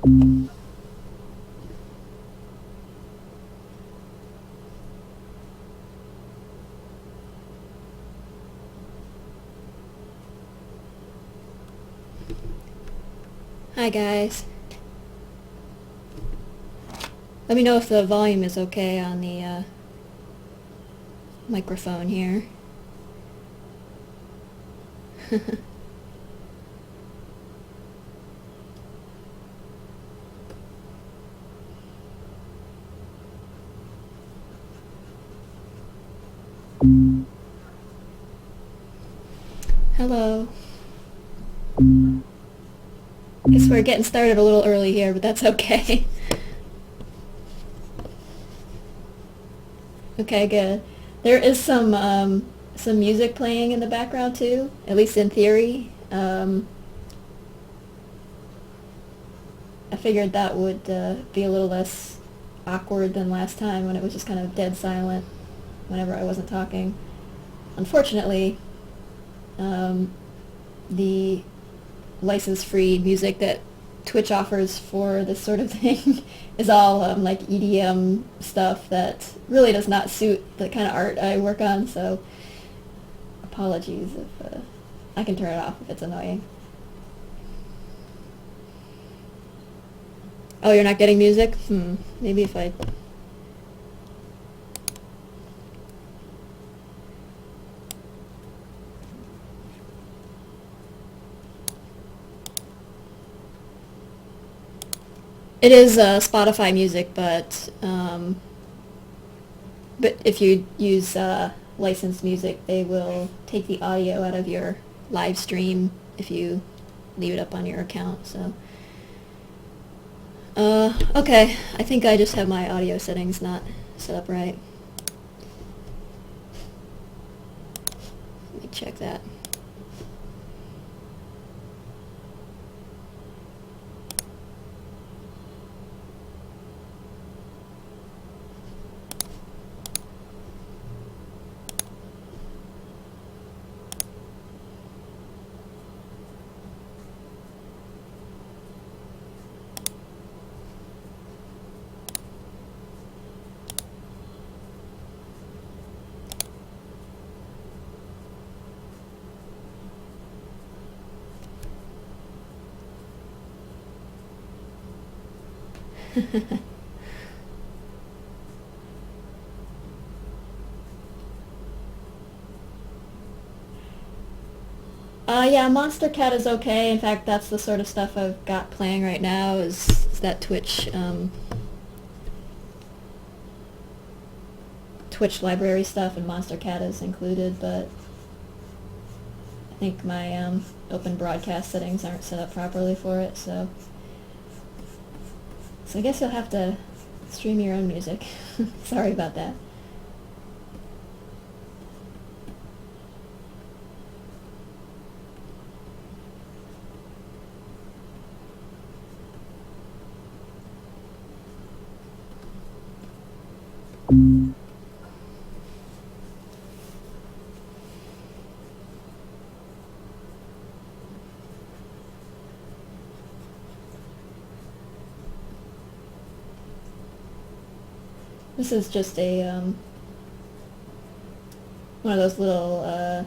Hi guys. Let me know if the volume is okay on the microphone here. Hello. Guess we're getting started a little early here, but that's okay. Okay, good. There is some music playing in the background too, at least in theory. I figured that would be a little less awkward than last time when it was just kind of dead silent whenever I wasn't talking. Unfortunately, the license-free music that Twitch offers for this sort of thing is all like EDM stuff that really does not suit the kind of art I work on, so apologies if I can turn it off if it's annoying. Oh, you're not getting music? Maybe if I... It is Spotify music, but if you use licensed music, they will take the audio out of your live stream if you leave it up on your account. So, okay, I think I just have my audio settings not set up right. Let me check that. Yeah, Monster Cat is okay. In fact, that's the sort of stuff I've got playing right now is that Twitch library stuff, and Monster Cat is included, but I think my open broadcast settings aren't set up properly for it, so I guess you'll have to stream your own music. Sorry about that. This is just a one of those little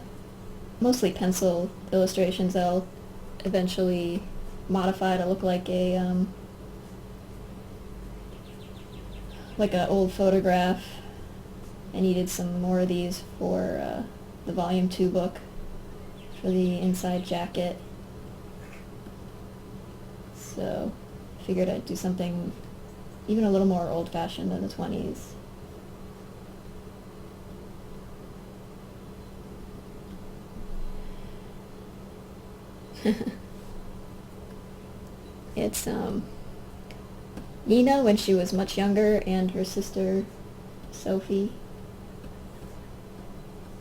mostly pencil illustrations I'll eventually modify to look like a like an old photograph. I needed some more of these for the Volume 2 book for the inside jacket, so I figured I'd do something even a little more old-fashioned than the 20s. It's Nina when she was much younger and her sister Sophie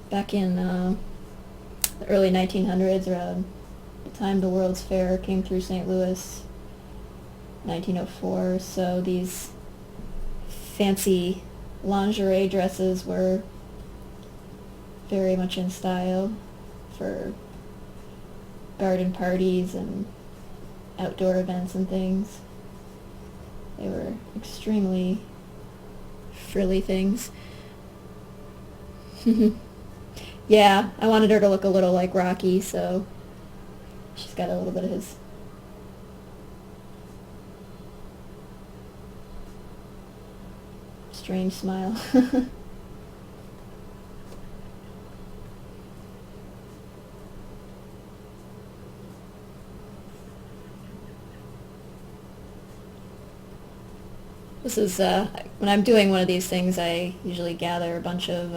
back in the early 1900s, around the time the World's Fair came through St. Louis, 1904. So these fancy lingerie dresses were very much in style for garden parties and outdoor events and things. They were extremely frilly things. Yeah, I wanted her to look a little like Rocky, so she's got a little bit of his strange smile. This is, when I'm doing one of these things, I usually gather a bunch of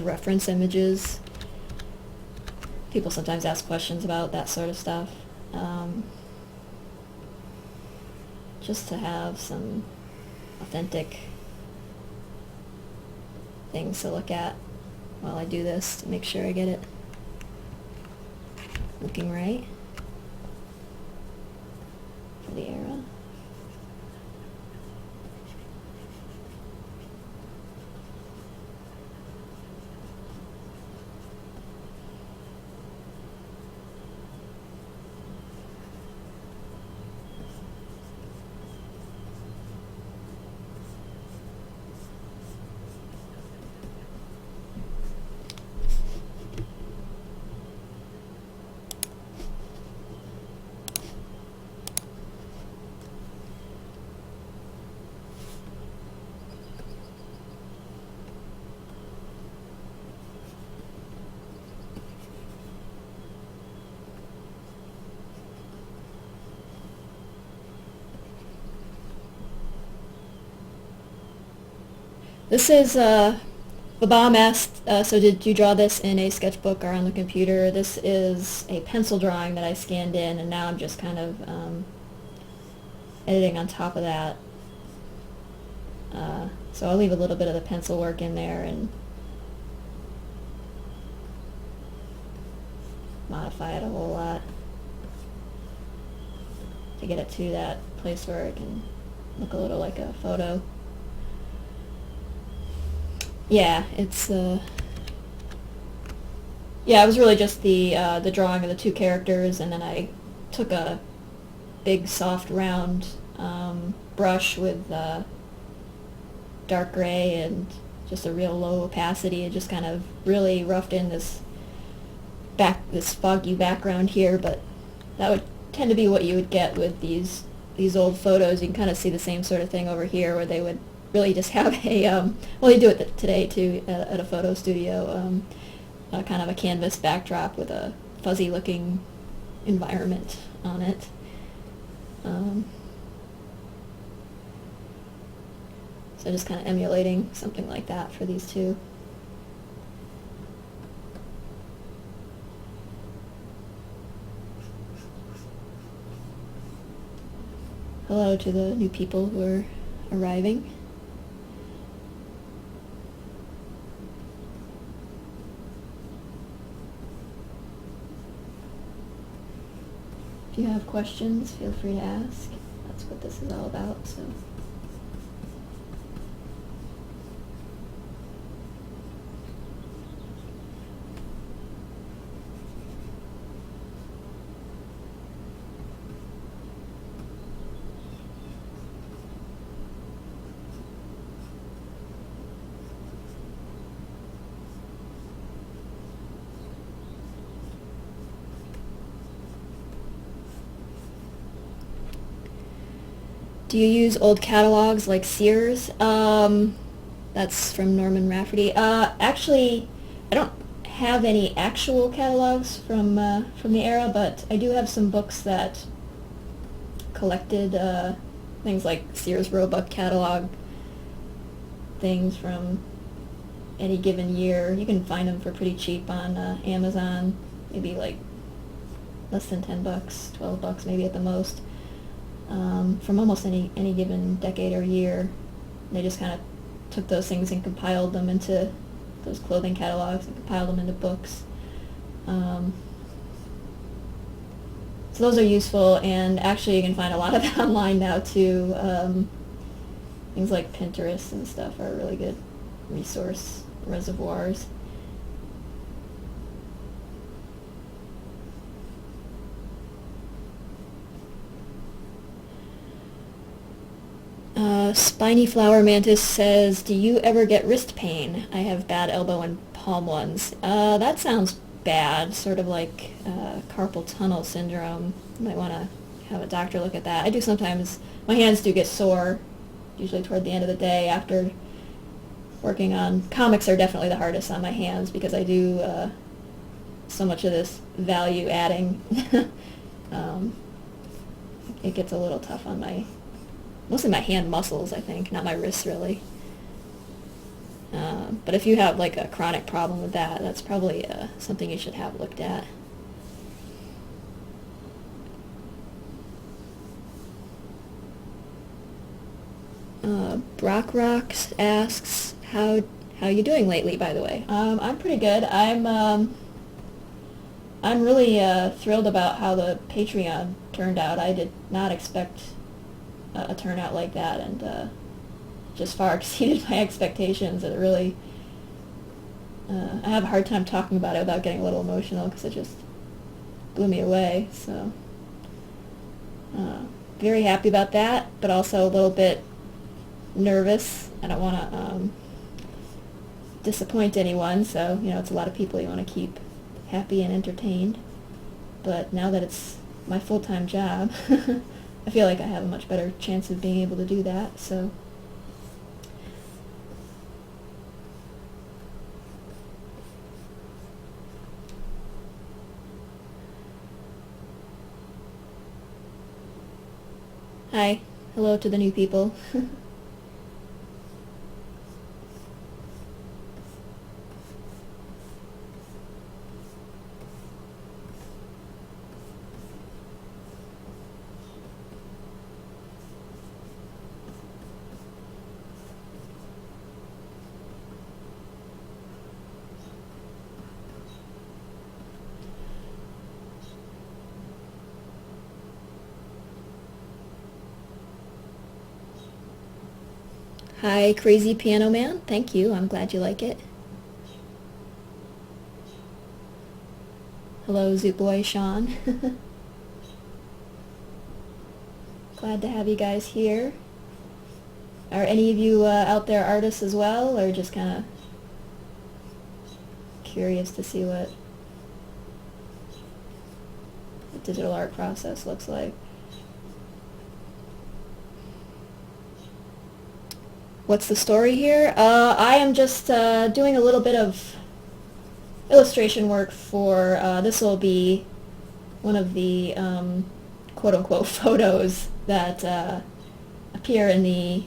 reference images. People sometimes ask questions about that sort of stuff. Just to have some authentic things to look at while I do this to make sure I get it looking right for the era. This is, the bomb asked, so did you draw this in a sketchbook or on the computer? This is a pencil drawing that I scanned in, and now I'm just kind of editing on top of that. So I'll leave a little bit of the pencil work in there and modify it a whole lot to get it to that place where it can look a little like a photo. Yeah, it's, yeah, it was really just the drawing of the two characters, and then I took a big, soft, round brush with dark gray and just a real low opacity, and just kind of really roughed in this foggy background here. But that would tend to be what you would get with these old photos. You can kind of see the same sort of thing over here, where they would really just have a, well, they do it today too at a photo studio, kind of a canvas backdrop with a fuzzy looking environment on it. So just kind of emulating something like that for these two. Hello to the new people who are arriving. If you have questions, feel free to ask. That's what this is all about, so. Do you use old catalogs like Sears? That's from Norman Rafferty. Actually, I don't have any actual catalogs from the era, but I do have some books that collected things like Sears Roebuck catalog things from any given year. You can find them for pretty cheap on Amazon, maybe like less than $10, $12 maybe at the most. From almost any given decade or year. They just kind of took those things and compiled them into those clothing catalogs and compiled them into books. So those are useful, and actually you can find a lot of it online now too. Things like Pinterest and stuff are really good resource reservoirs. Spiny Flower Mantis says, do you ever get wrist pain? I have bad elbow and palm ones. That sounds bad, sort of like carpal tunnel syndrome. You might want to have a doctor look at that. I do sometimes, my hands do get sore, usually toward the end of the day after working on, comics are definitely the hardest on my hands because I do so much of this value adding. It gets a little tough on mostly my hand muscles, I think, not my wrists really. But if you have like a chronic problem with that, that's probably something you should have looked at. Brock Rocks asks, how you doing lately, by the way? I'm pretty good. I'm really thrilled about how the Patreon turned out. I did not expect a turnout like that, and just far exceeded my expectations. It really, I have a hard time talking about it without getting a little emotional because it just blew me away. So, very happy about that, but also a little bit nervous. I don't want to disappoint anyone, so, it's a lot of people you want to keep happy and entertained. But now that it's my full-time job, I feel like I have a much better chance of being able to do that, so. Hi. Hello to the new people. Hi, Crazy Piano Man. Thank you. I'm glad you like it. Hello, Zoot Boy Sean. Glad to have you guys here. Are any of you out there artists as well, or just kind of curious to see what the digital art process looks like? What's the story here? I am just doing a little bit of illustration work for, this will be one of the quote-unquote photos that appear in the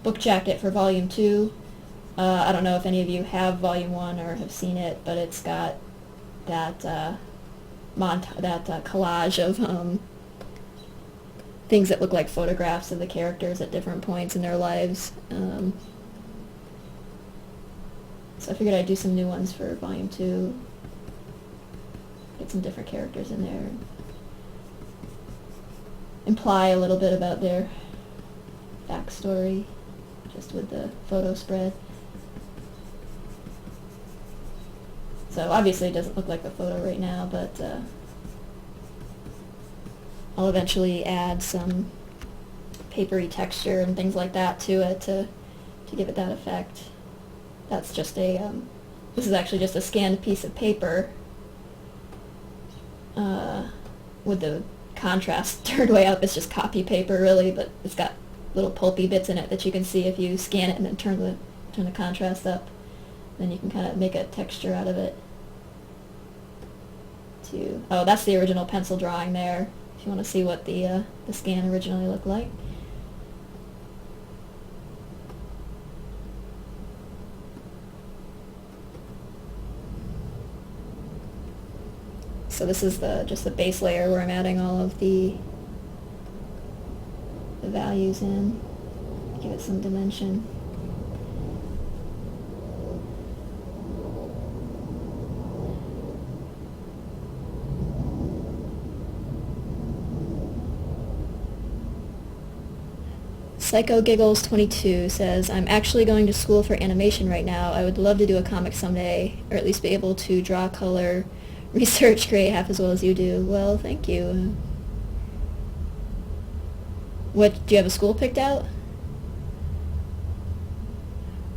book jacket for Volume 2. I don't know if any of you have Volume 1 or have seen it, but it's got that collage of things that look like photographs of the characters at different points in their lives. So I figured I'd do some new ones for Volume 2. Get some different characters in there. Imply a little bit about their backstory, just with the photo spread. So obviously it doesn't look like a photo right now, but I'll eventually add some papery texture and things like that to it to give it that effect. That's just a, this is actually just a scanned piece of paper with the contrast turned way up. It's just copy paper really, but it's got little pulpy bits in it that you can see if you scan it and then turn the contrast up. Then you can kind of make a texture out of it. Oh, that's the original pencil drawing there, if you want to see what the scan originally looked like. So this is just the base layer where I'm adding all of the values in, give it some dimension. Psycho Giggles 22 says, I'm actually going to school for animation right now. I would love to do a comic someday, or at least be able to draw, color, research, create half as well as you do. Well, thank you. What, do you have a school picked out?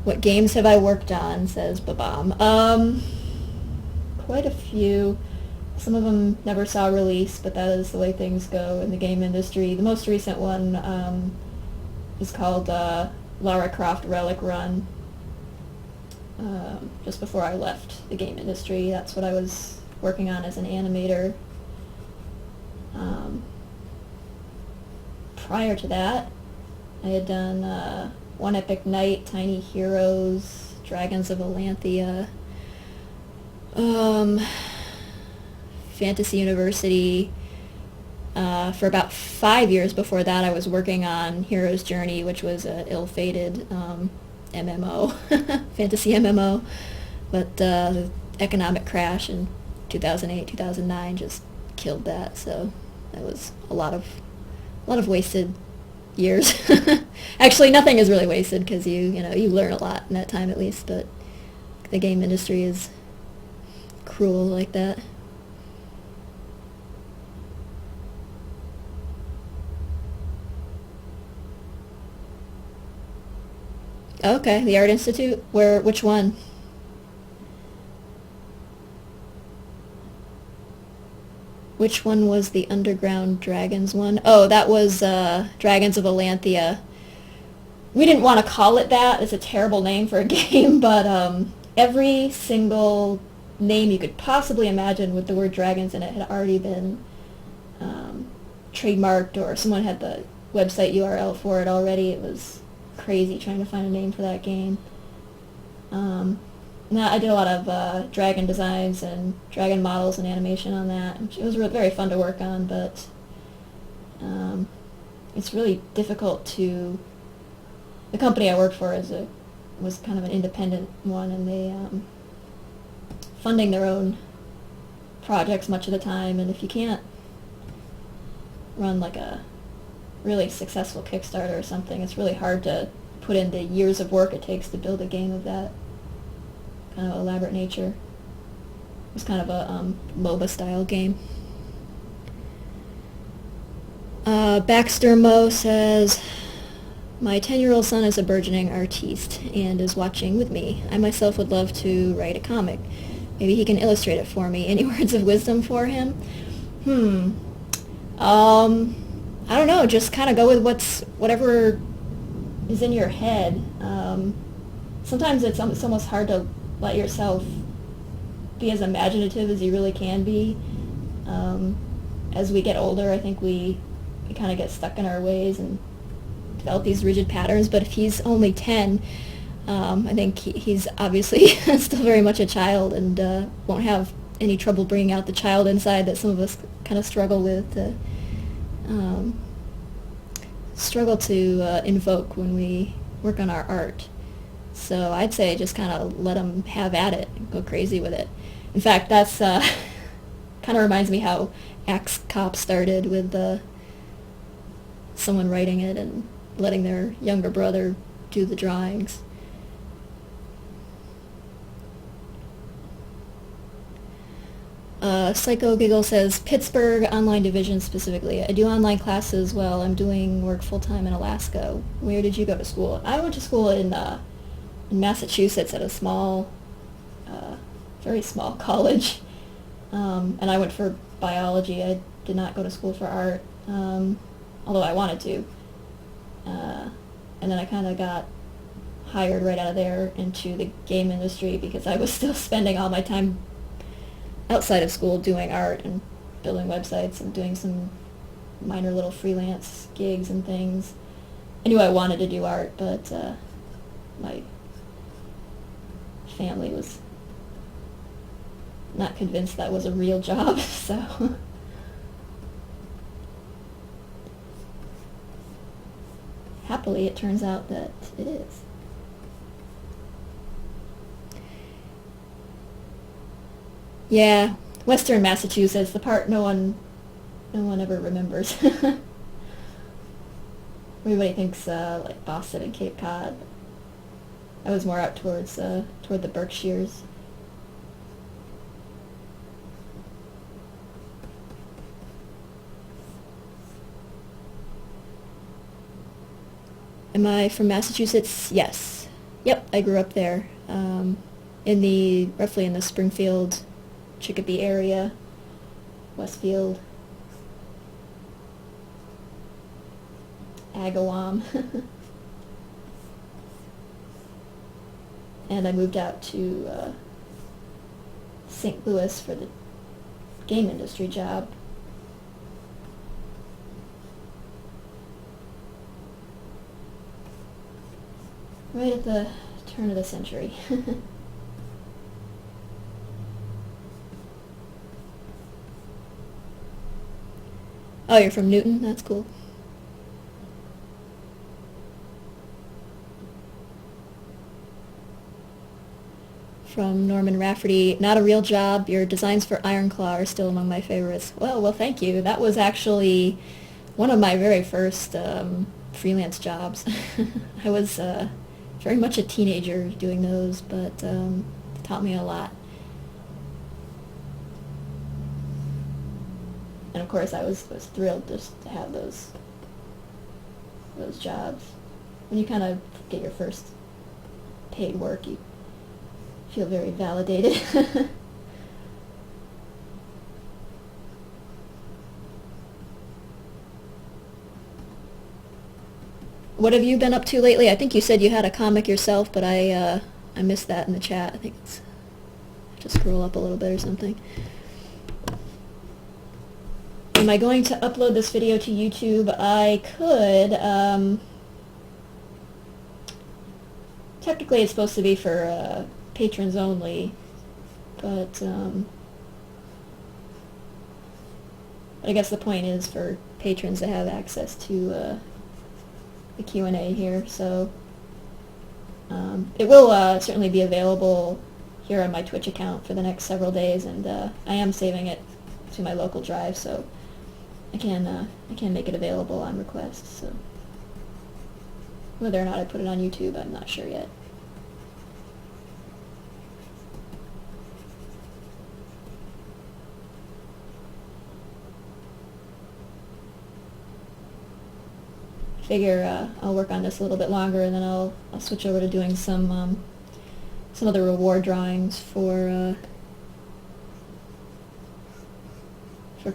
What games have I worked on, says Babam. Quite a few. Some of them never saw release, but that is the way things go in the game industry. The most recent one is called Lara Croft Relic Run. Just before I left the game industry, that's what I was working on as an animator. Prior to that, I had done One Epic Night, Tiny Heroes, Dragons of Alanthea, Fantasy University. For about 5 years before that, I was working on Hero's Journey, which was an ill-fated MMO, fantasy MMO. But the economic crash in 2008, 2009 just killed that. So that was a lot of wasted years. Actually, nothing is really wasted because you learn a lot in that time at least. But the game industry is cruel like that. Okay, the Art Institute. Which one? Which one was the Underground Dragons one? Oh, that was Dragons of Alanthea. We didn't want to call it that. It's a terrible name for a game, but every single name you could possibly imagine with the word dragons in it had already been trademarked, or someone had the website URL for it already. It was crazy trying to find a name for that game. Now I did a lot of dragon designs and dragon models and animation on that. It was very fun to work on, but it's really difficult to... The company I worked for was kind of an independent one, and they funding their own projects much of the time, and if you can't run like a really successful Kickstarter or something, it's really hard to put in the years of work it takes to build a game of that kind of elaborate nature. It was kind of a MOBA style game. Baxter Mo says, my 10-year-old son is a burgeoning artiste and is watching with me. I myself would love to write a comic. Maybe he can illustrate it for me. Any words of wisdom for him? I don't know, just kind of go with whatever is in your head. Sometimes it's almost hard to let yourself be as imaginative as you really can be. As we get older, I think we kind of get stuck in our ways and develop these rigid patterns, but if he's only 10, I think he's obviously still very much a child, and won't have any trouble bringing out the child inside that some of us kind of struggle with, to invoke when we work on our art. So I'd say just kind of let him have at it and go crazy with it. In fact, that's kind of reminds me how Axe Cop started with someone writing it and letting their younger brother do the drawings. Psycho Giggle says, Pittsburgh online division specifically. I do online classes while I'm doing work full-time in Alaska. Where did you go to school? I went to school in Massachusetts at a small, very small college. And I went for biology. I did not go to school for art, although I wanted to. And then I kind of got hired right out of there into the game industry because I was still spending all my time outside of school doing art and building websites and doing some minor little freelance gigs and things. I knew I wanted to do art, but my family was not convinced that was a real job, so... Happily, it turns out that it is. Yeah, Western Massachusetts, the part no one ever remembers. Everybody thinks like Boston and Cape Cod. I was more out toward the Berkshires. Am I from Massachusetts? Yes. Yep, I grew up there. Roughly in the Springfield, Chicopee area, Westfield, Agawam. And I moved out to St. Louis for the game industry job. Right at the turn of the century. Oh, you're from Newton? That's cool. From Norman Rafferty, not a real job. Your designs for Ironclaw are still among my favorites. Well, thank you. That was actually one of my very first freelance jobs. I was very much a teenager doing those, but it taught me a lot. And of course, I was thrilled just to have those jobs. When you kind of get your first paid work, you feel very validated. What have you been up to lately? I think you said you had a comic yourself, but I missed that in the chat. I think it's just scroll up a little bit or something. Am I going to upload this video to YouTube? I could. Technically, it's supposed to be for patrons only, but I guess the point is for patrons to have access to the Q&A here, so it will certainly be available here on my Twitch account for the next several days, and I am saving it to my local drive, so I can make it available on request. So whether or not I put it on YouTube, I'm not sure yet. Figure I'll work on this a little bit longer, and then I'll switch over to doing some of the reward drawings for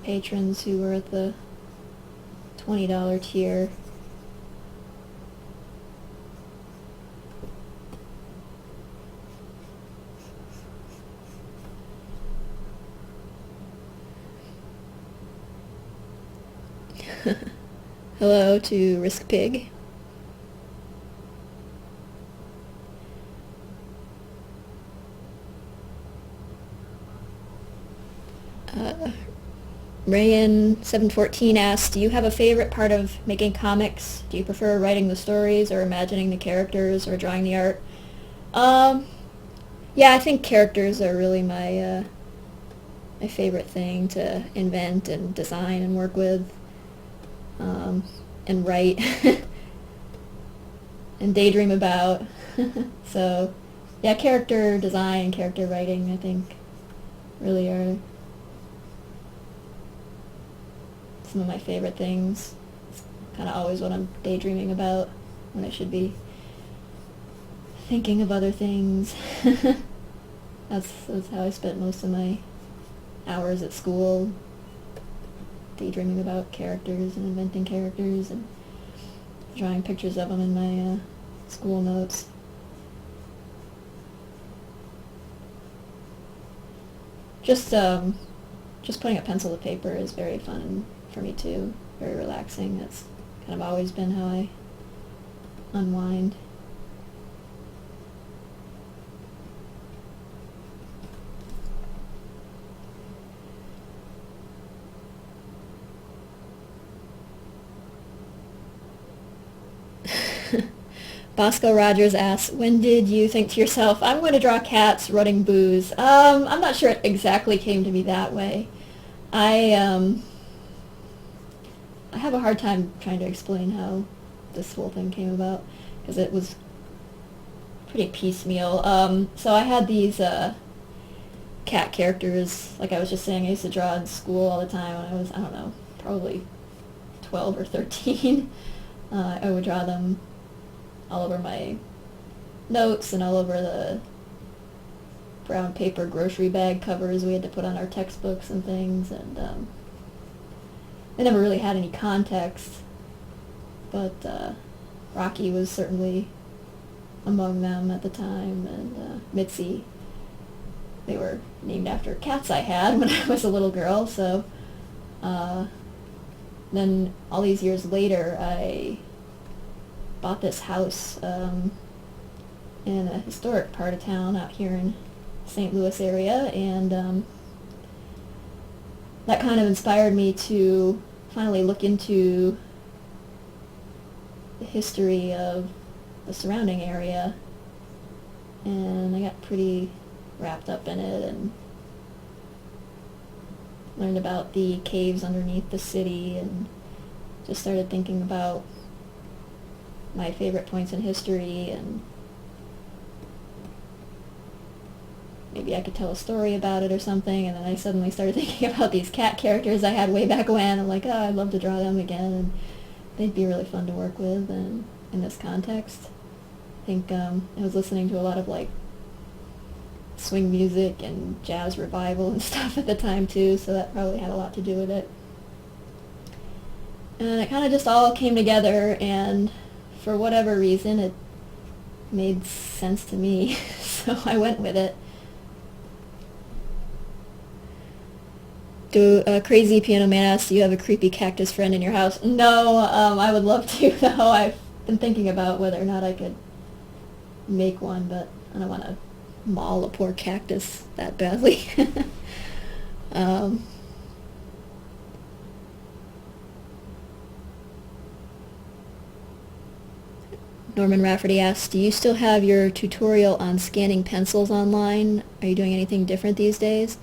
patrons who were at the $20 tier. Hello to Risk Pig. Rayan714 asked, do you have a favorite part of making comics? Do you prefer writing the stories or imagining the characters or drawing the art? Yeah, I think characters are really my my favorite thing to invent and design and work with. And write and daydream about. So yeah, character design, character writing, I think really are some of my favorite things. It's kind of always what I'm daydreaming about when I should be thinking of other things. That's how I spent most of my hours at school, daydreaming about characters and inventing characters and drawing pictures of them in my school notes. Just putting a pencil to paper is very fun for me too, very relaxing. That's kind of always been how I unwind. Bosco Rogers asks, when did you think to yourself, I'm going to draw cats running booze? I'm not sure it exactly came to me that way. I have a hard time trying to explain how this whole thing came about, because it was pretty piecemeal. So I had these cat characters, like I was just saying, I used to draw in school all the time when I was, I don't know, probably 12 or 13. I would draw them all over my notes and all over the brown paper grocery bag covers we had to put on our textbooks and things, and they never really had any context, but Rocky was certainly among them at the time, and Mitzi. They were named after cats I had when I was a little girl, so then all these years later I bought this house in a historic part of town out here in St. Louis area, and that kind of inspired me to finally look into the history of the surrounding area, and I got pretty wrapped up in it and learned about the caves underneath the city, and just started thinking about my favorite points in history, and maybe I could tell a story about it or something. And then I suddenly started thinking about these cat characters I had way back when. I'm like, oh, I'd love to draw them again, and they'd be really fun to work with. And in this context, I think I was listening to a lot of like swing music and jazz revival and stuff at the time too, so that probably had a lot to do with it. And it kind of just all came together, and for whatever reason it made sense to me, so I went with it. Crazy Piano Man asks, do you have a creepy cactus friend in your house? No, I would love to, though. I've been thinking about whether or not I could make one, but I don't want to maul a poor cactus that badly. Norman Rafferty asks, do you still have your tutorial on scanning pencils online? Are you doing anything different these days?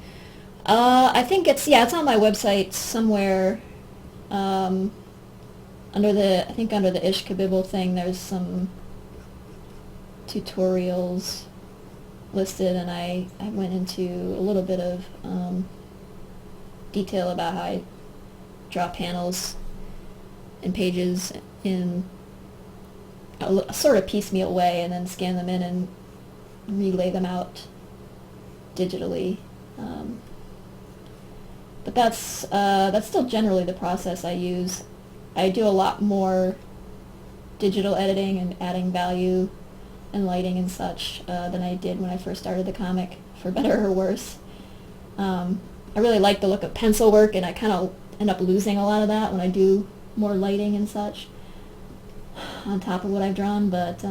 I think it's on my website somewhere. Under the Ish Kabibble thing, there's some tutorials listed, and I went into a little bit of detail about how I draw panels and pages in a sort of piecemeal way, and then scan them in and relay them out digitally. But that's still generally the process I use. I do a lot more digital editing and adding value and lighting and such than I did when I first started the comic, for better or worse. I really like the look of pencil work, and I kind of end up losing a lot of that when I do more lighting and such on top of what I've drawn, but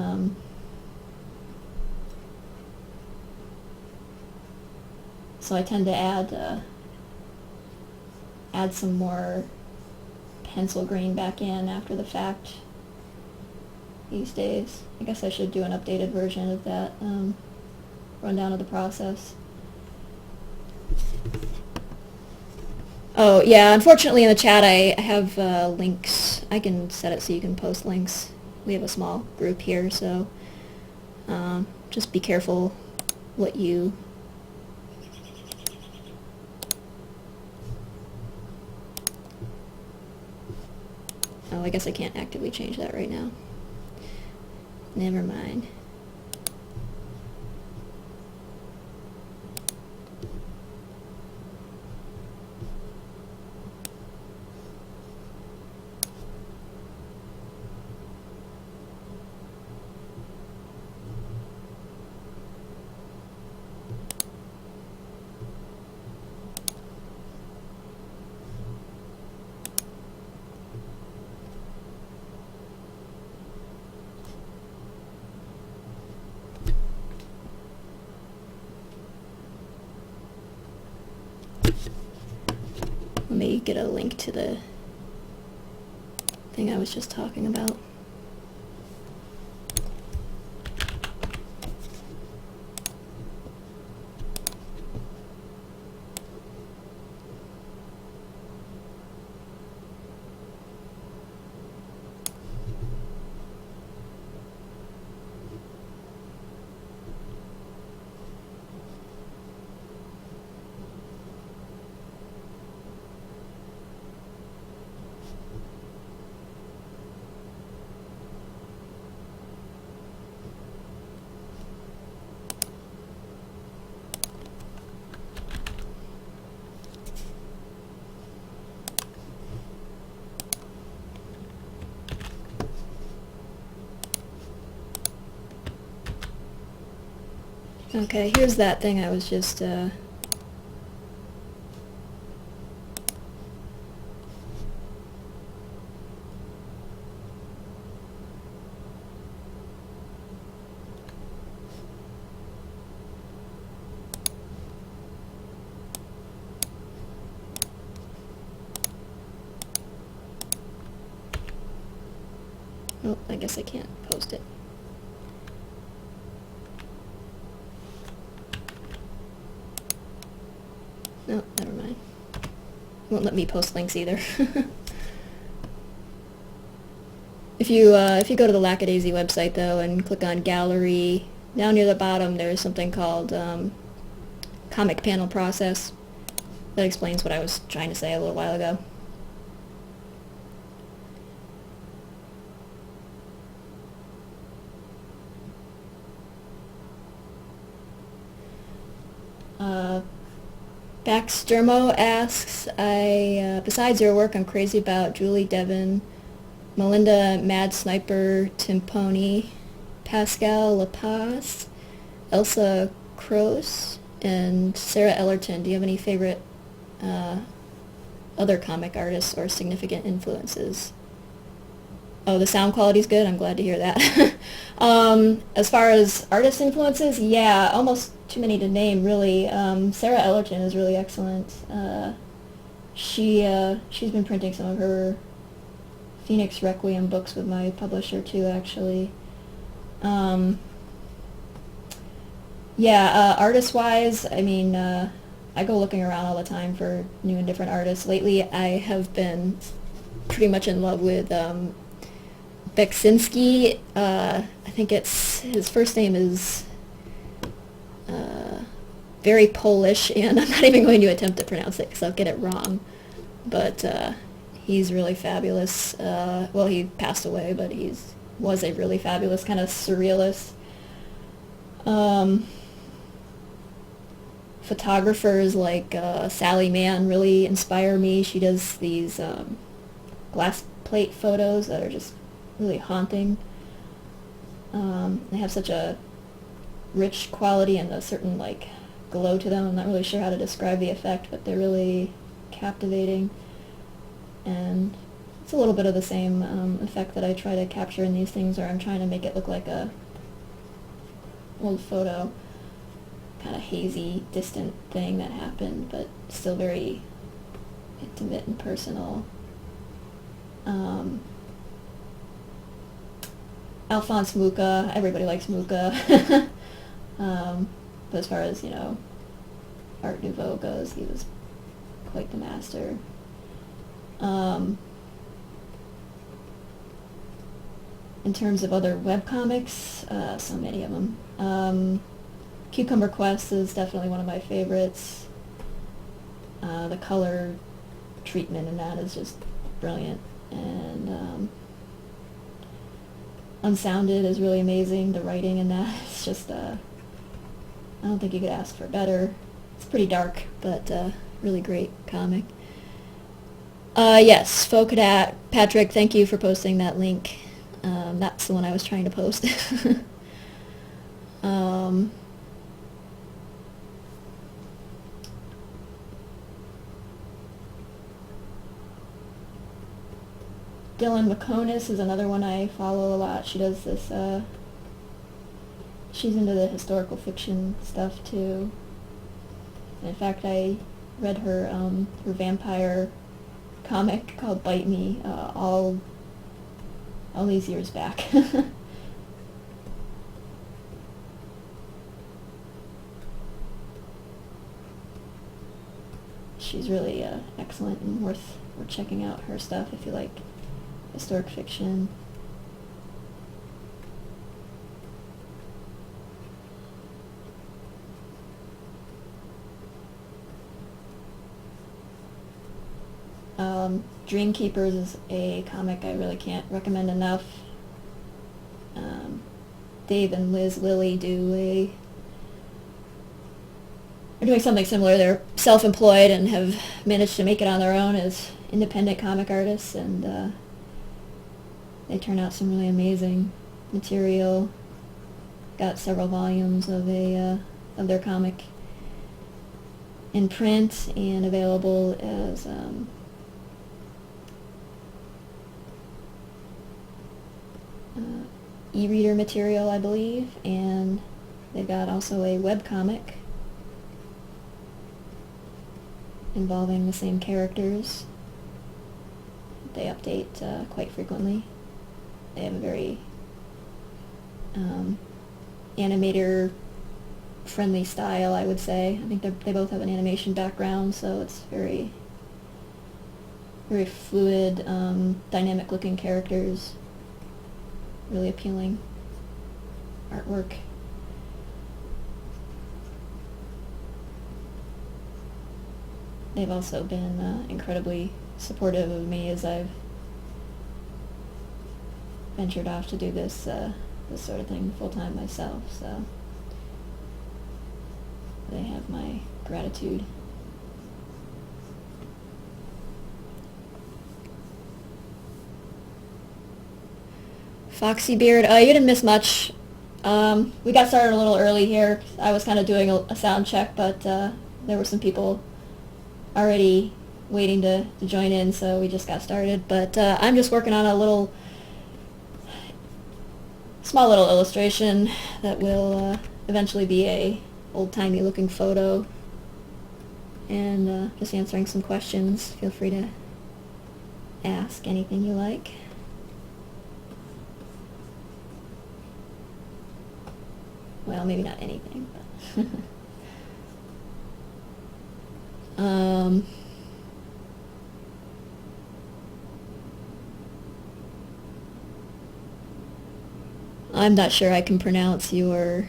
so I tend to add some more pencil green back in after the fact these days. I guess I should do an updated version of that rundown of the process. Oh, yeah, unfortunately in the chat I have links. I can set it so you can post links. We have a small group here, so just be careful what you... Oh, I guess I can't actively change that right now. Never mind. Let me get a link to the thing I was just talking about. Okay, here's that thing I was just, oh, I guess I can't post it. No, never mind. Won't let me post links either. If you go to the Lackadaisy website though and click on Gallery, down near the bottom there's something called Comic Panel Process. That explains what I was trying to say a little while ago. Baxtermo asks, besides your work, I'm crazy about Julie Devon, Melinda Mad Sniper Timponi, Pascal Lapaz, Elsa Kroos, and Sarah Ellerton. Do you have any favorite other comic artists or significant influences? Oh, the sound quality's good. I'm glad to hear that. As far as artist influences, yeah, almost too many to name, really. Sarah Ellerton is really excellent. She's been printing some of her Phoenix Requiem books with my publisher too, actually. Yeah, artist-wise, I mean, I go looking around all the time for new and different artists. Lately, I have been pretty much in love with Beksinski. I think his first name is very Polish, and I'm not even going to attempt to pronounce it because I'll get it wrong. But he's really fabulous. Well, he passed away, but was a really fabulous kind of surrealist. Photographers like Sally Mann really inspire me. She does these glass plate photos that are just really haunting. They have such a rich quality and a certain like glow to them. I'm not really sure how to describe the effect, but they're really captivating. And it's a little bit of the same effect that I try to capture in these things, where I'm trying to make it look like a old photo, kind of hazy, distant thing that happened, but still very intimate and personal. Alphonse Mucha, everybody likes Mucha. But as far as, Art Nouveau goes, he was quite the master. In terms of other webcomics, so many of them. Cucumber Quest is definitely one of my favorites. The color treatment in that is just brilliant. And Unsounded is really amazing. The writing in that is just, I don't think you could ask for better. It's pretty dark, but really great comic. Yes, Focadat. Patrick, thank you for posting that link. That's the one I was trying to post. Dylan McConis is another one I follow a lot. She does this, she's into the historical fiction stuff too. And in fact, I read her vampire comic called Bite Me all these years back. She's really excellent and worth checking out her stuff if you like historic fiction. Dreamkeepers is a comic I really can't recommend enough. Dave and Liz Lilly are doing something similar. They're self-employed and have managed to make it on their own as independent comic artists, and they turn out some really amazing material. Got several volumes of a of their comic in print and available as e-reader material, I believe, and they've got also a webcomic involving the same characters. They update quite frequently. They have a very animator-friendly style, I would say. I think they both have an animation background, so it's very, very fluid, dynamic-looking characters. Really appealing artwork. They've also been incredibly supportive of me as I've ventured off to do this sort of thing full-time myself, so they have my gratitude. Foxy Beard, you didn't miss much. We got started a little early here. I was kind of doing a sound check, but there were some people already waiting to join in, so we just got started. But I'm just working on a small little illustration that will eventually be a old-timey looking photo, and just answering some questions. Feel free to ask anything you like. Well, maybe not anything, but I'm not sure I can pronounce your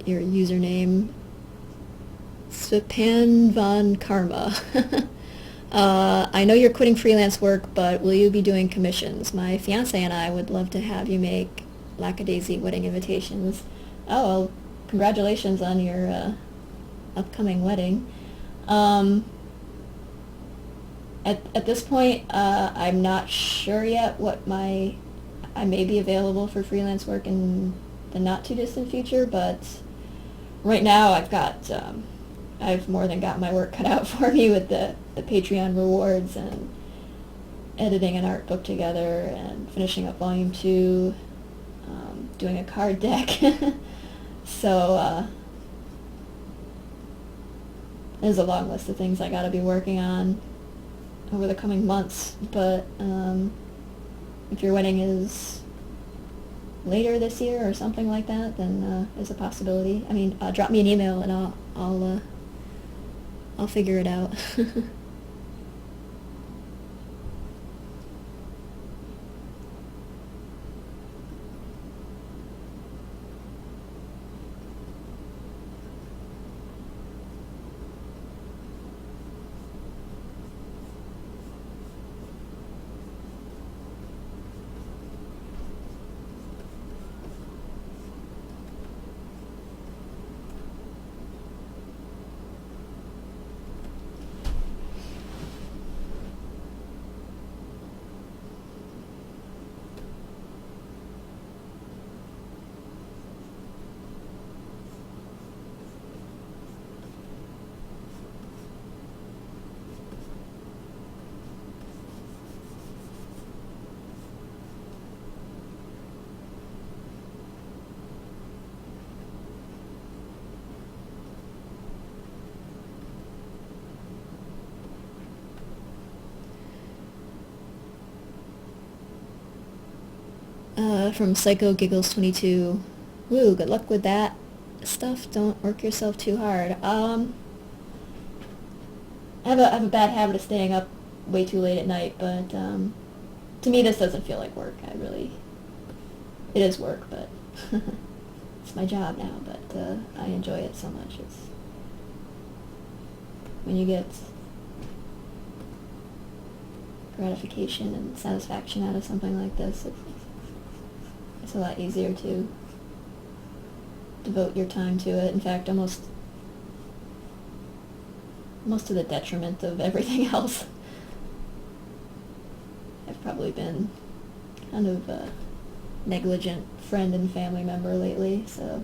username. Svipan von Karma. I know you're quitting freelance work, but will you be doing commissions? My fiance and I would love to have you make Lackadaisy wedding invitations. Oh, well, congratulations on your upcoming wedding. At this point, I'm not sure yet what I may be available for freelance work in the not-too-distant future, but right now I've more than got my work cut out for me with the Patreon rewards and editing an art book together and finishing up Volume 2, doing a card deck. So there's a long list of things I gotta be working on over the coming months, but if your wedding is later this year or something like that, then there's a possibility. I mean, drop me an email and I'll figure it out. From Psycho Giggles 22. Woo, good luck with that stuff. Don't work yourself too hard. I have a bad habit of staying up way too late at night, but to me this doesn't feel like work. It is work, but it's my job now, but I enjoy it so much. It's when you get gratification and satisfaction out of something like this, it's a lot easier to devote your time to it. In fact, almost to the detriment of everything else. I've probably been kind of a negligent friend and family member lately, so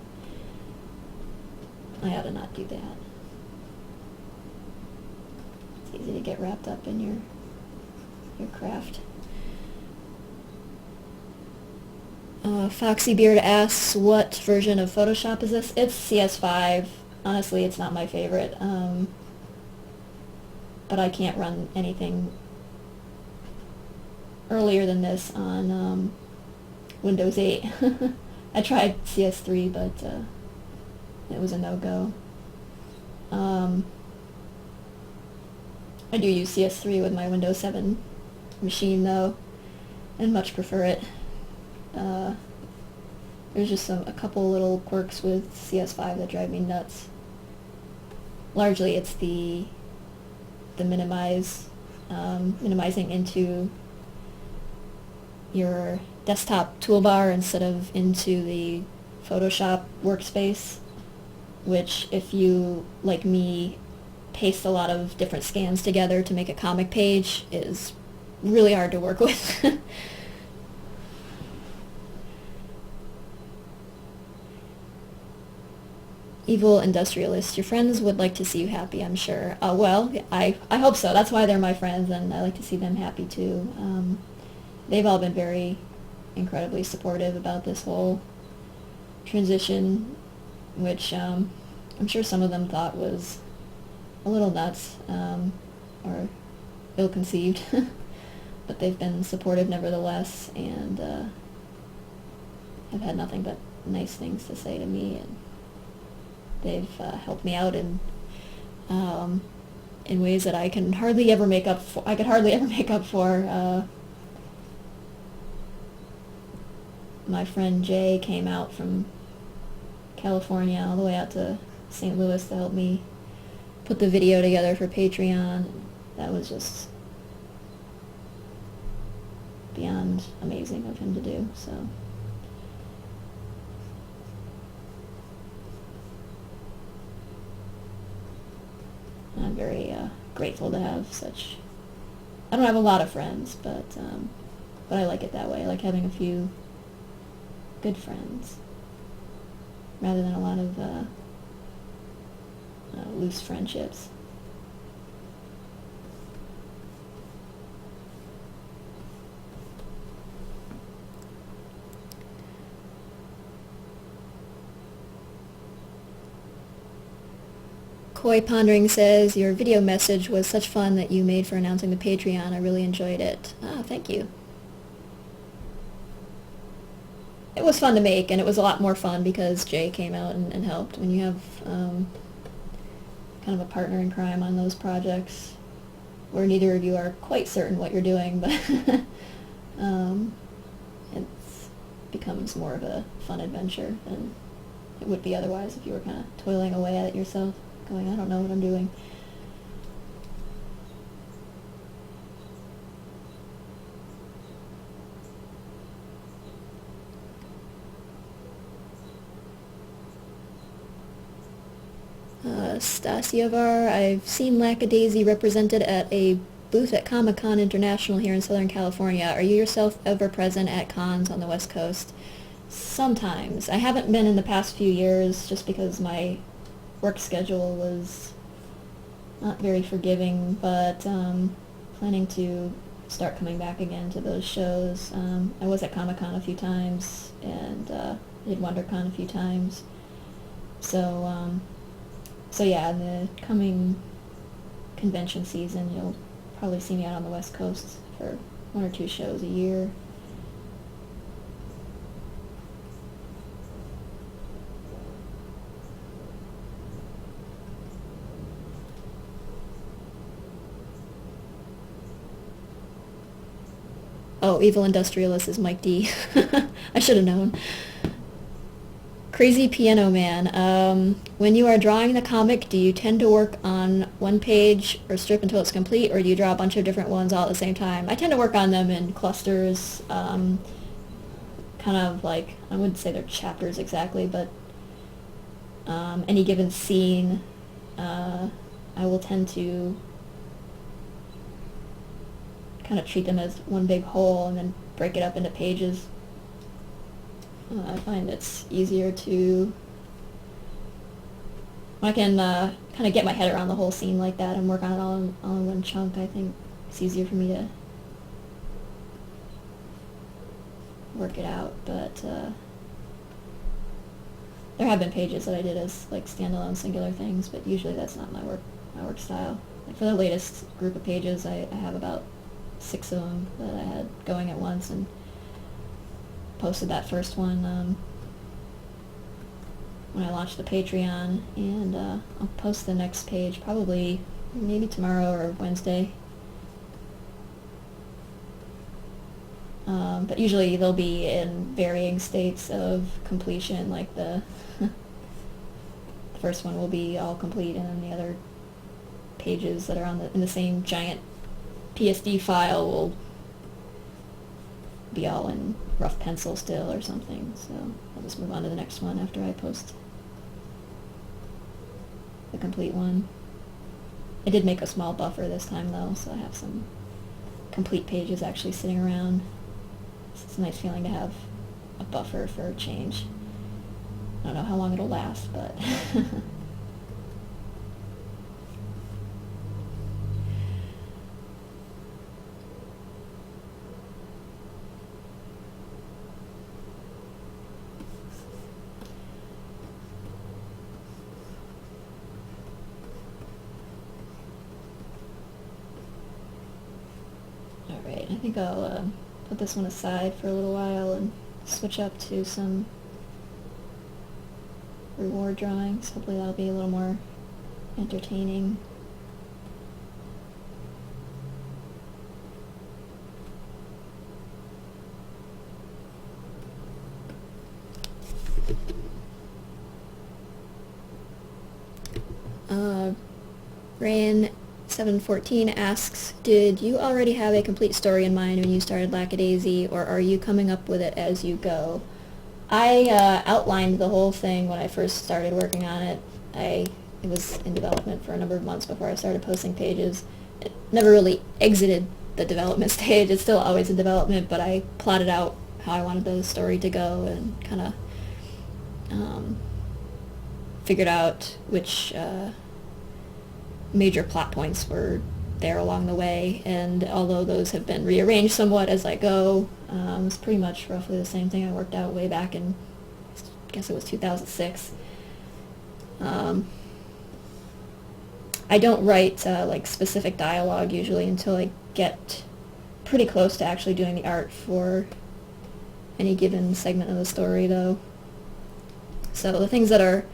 I ought to not do that. It's easy to get wrapped up in your craft. Foxy Beard asks, what version of Photoshop is this? It's CS5. Honestly, it's not my favorite. But I can't run anything earlier than this on Windows 8. I tried CS3, but it was a no-go. I do use CS3 with my Windows 7 machine, though, and much prefer it. There's just a couple little quirks with CS5 that drive me nuts. Largely, it's the minimizing into your desktop toolbar instead of into the Photoshop workspace, which, if you, like me, paste a lot of different scans together to make a comic page, is really hard to work with. Evil Industrialist, your friends would like to see you happy, I'm sure. Well, I hope so. That's why they're my friends, and I like to see them happy too. They've all been very incredibly supportive about this whole transition, which I'm sure some of them thought was a little nuts, or ill-conceived, but they've been supportive nevertheless, and have had nothing but nice things to say to me, and they've helped me out in ways that I can hardly ever make up for. I could hardly ever make up for. My friend Jay came out from California all the way out to St. Louis to help me put the video together for Patreon. That was just beyond amazing of him to do. So. I'm very grateful to have such. I don't have a lot of friends, but I like it that way. I like having a few good friends rather than a lot of loose friendships. Koi Pondering says, your video message was such fun that you made for announcing the Patreon. I really enjoyed it. Ah, thank you. It was fun to make, and it was a lot more fun because Jay came out and helped. When you have kind of a partner in crime on those projects where neither of you are quite certain what you're doing, but it becomes more of a fun adventure than it would be otherwise if you were kind of toiling away at it yourself, going, I don't know what I'm doing. Stasyovar, I've seen Lackadaisy represented at a booth at Comic-Con International here in Southern California. Are you yourself ever present at cons on the West Coast? Sometimes. I haven't been in the past few years just because my work schedule was not very forgiving, but planning to start coming back again to those shows. I was at Comic-Con a few times, and did WonderCon a few times. So yeah, in the coming convention season, you'll probably see me out on the West Coast for 1 or 2 shows a year. Oh, Evil Industrialist is Mike D. I should have known. Crazy Piano Man. When you are drawing the comic, do you tend to work on one page or strip until it's complete, or do you draw a bunch of different ones all at the same time? I tend to work on them in clusters, kind of like, I wouldn't say they're chapters exactly, but any given scene, I will tend to kind of treat them as one big whole and then break it up into pages. I find it's easier to when I can kind of get my head around the whole scene like that and work on it all in one chunk, I think it's easier for me to work it out. But there have been pages that I did as like standalone singular things, but usually that's not my work style. Like for the latest group of pages, I have about 6 of them that I had going at once, and posted that first one when I launched the Patreon, and I'll post the next page probably maybe tomorrow or Wednesday. But usually they'll be in varying states of completion, like the first one will be all complete, and then the other pages that are in the same giant PSD file will be all in rough pencil still or something. So I'll just move on to the next one after I post the complete one. I did make a small buffer this time though, so I have some complete pages actually sitting around. It's a nice feeling to have a buffer for a change. I don't know how long it'll last, but alright, I think I'll put this one aside for a little while and switch up to some reward drawings. Hopefully that'll be a little more entertaining. Rain714 asks, did you already have a complete story in mind when you started Lackadaisy, or are you coming up with it as you go? I outlined the whole thing when I first started working on it. It was in development for a number of months before I started posting pages. It never really exited the development stage. It's still always in development, but I plotted out how I wanted the story to go and kind of figured out which major plot points were there along the way, and although those have been rearranged somewhat as I go, it's pretty much roughly the same thing I worked out way back in, I guess it was 2006. I don't write like specific dialogue usually until I get pretty close to actually doing the art for any given segment of the story, though. So the things that are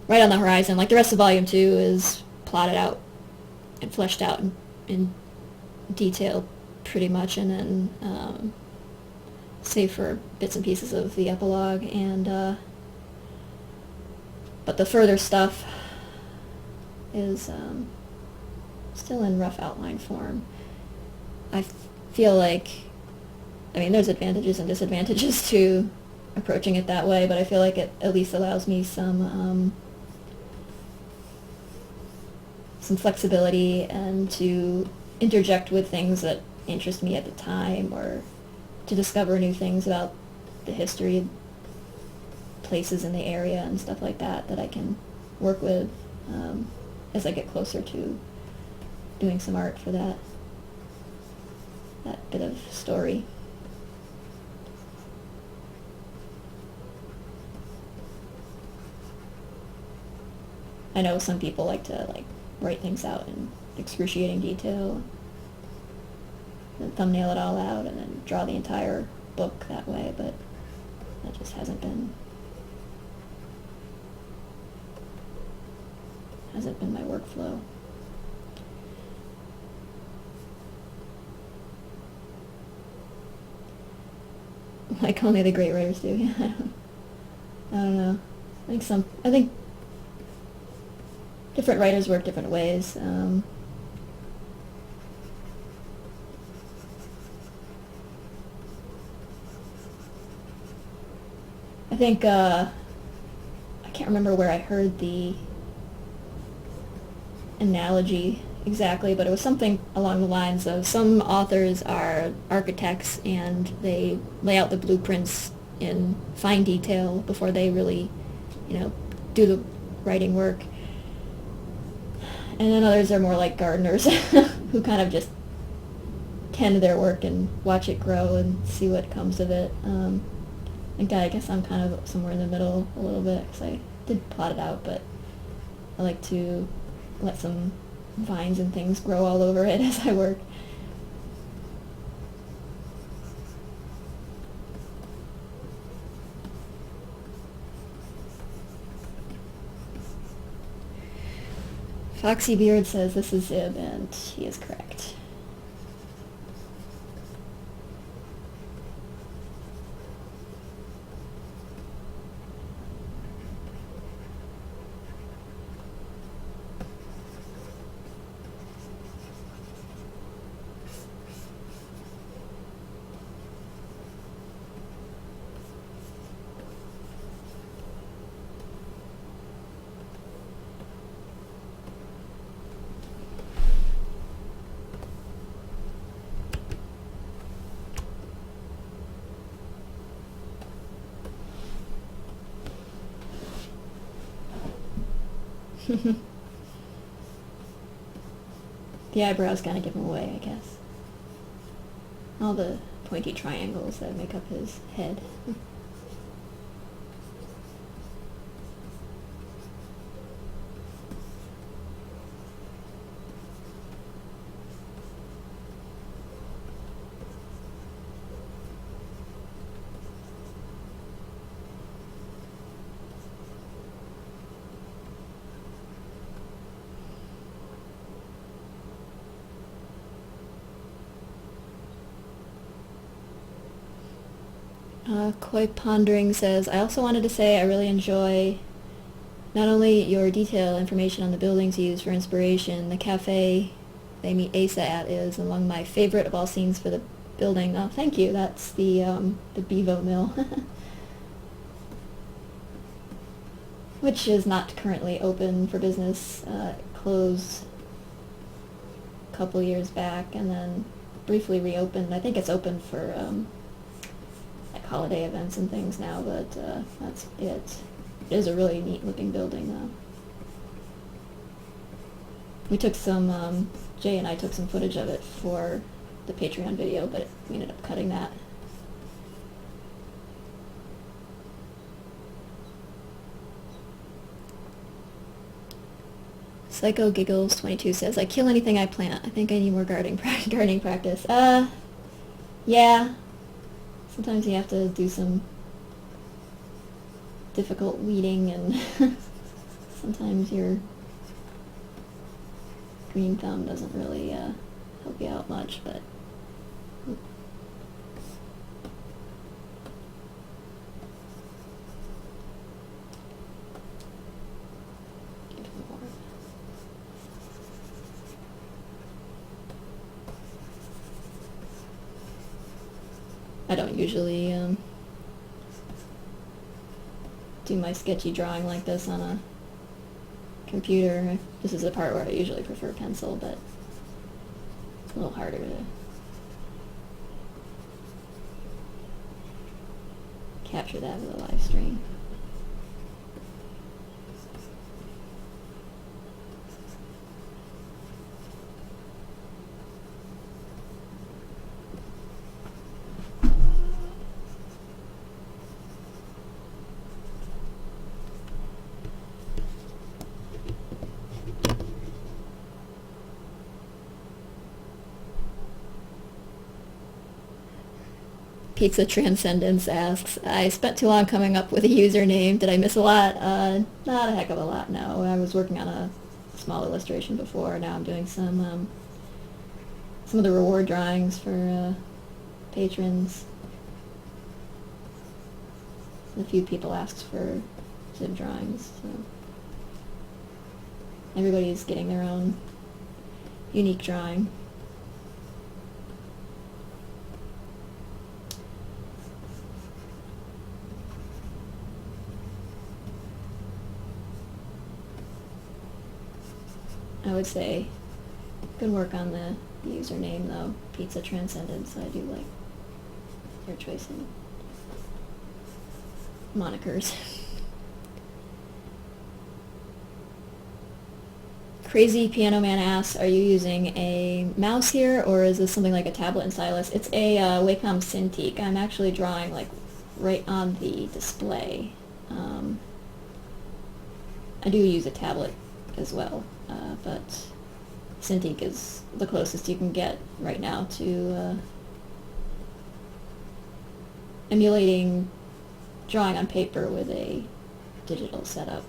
right on the horizon, like the rest of Volume 2, is plotted out and fleshed out in detail pretty much, and then save for bits and pieces of the epilogue, and but the further stuff is still in rough outline form. I feel like, I mean, there's advantages and disadvantages to approaching it that way, but I feel like it at least allows me some flexibility and to interject with things that interest me at the time, or to discover new things about the history of places in the area and stuff like that that I can work with as I get closer to doing some art for that bit of story. I know some people like to write things out in excruciating detail, and thumbnail it all out, and then draw the entire book that way, but that just hasn't been my workflow. Like only the great writers do. Yeah, I don't know. I think different writers work different ways. I think I can't remember where I heard the analogy exactly, but it was something along the lines of some authors are architects and they lay out the blueprints in fine detail before they really, do the writing work. And then others are more like gardeners who kind of just tend to their work and watch it grow and see what comes of it. And I guess I'm kind of somewhere in the middle a little bit because I did plot it out, but I like to let some vines and things grow all over it as I work. Foxy Beard says this is Zib, and he is correct. The eyebrows kind of give him away, I guess. All the pointy triangles that make up his head. Koi Pondering says, I also wanted to say I really enjoy not only your detailed information on the buildings used for inspiration, the cafe they meet Asa at is among my favorite of all scenes for the building. Oh, thank you. That's the Bevo Mill, which is not currently open for business. It closed a couple years back and then briefly reopened. I think it's open for holiday events and things now, but that's it. It is a really neat looking building though. We took some, Jay and I took some footage of it for the Patreon video, but we ended up cutting that. Psycho Giggles 22 says, I kill anything I plant. I think I need more gardening practice. Yeah. Sometimes you have to do some difficult weeding, and sometimes your green thumb doesn't really help you out much, but I don't usually do my sketchy drawing like this on a computer. This is the part where I usually prefer pencil, but it's a little harder to capture that with a live stream. Pizza Transcendence asks, I spent too long coming up with a username. Did I miss a lot? Not a heck of a lot, no. I was working on a small illustration before. Now I'm doing some of the reward drawings for patrons. A few people asked for Zib drawings, so everybody's getting their own unique drawing. I would say good work on the username though, Pizza Transcendence. I do like your choice of monikers. Crazy Piano Man asks, are you using a mouse here, or is this something like a tablet and stylus? It's a Wacom Cintiq. I'm actually drawing like right on the display. I do use a tablet as well, but Cintiq is the closest you can get right now to emulating drawing on paper with a digital setup.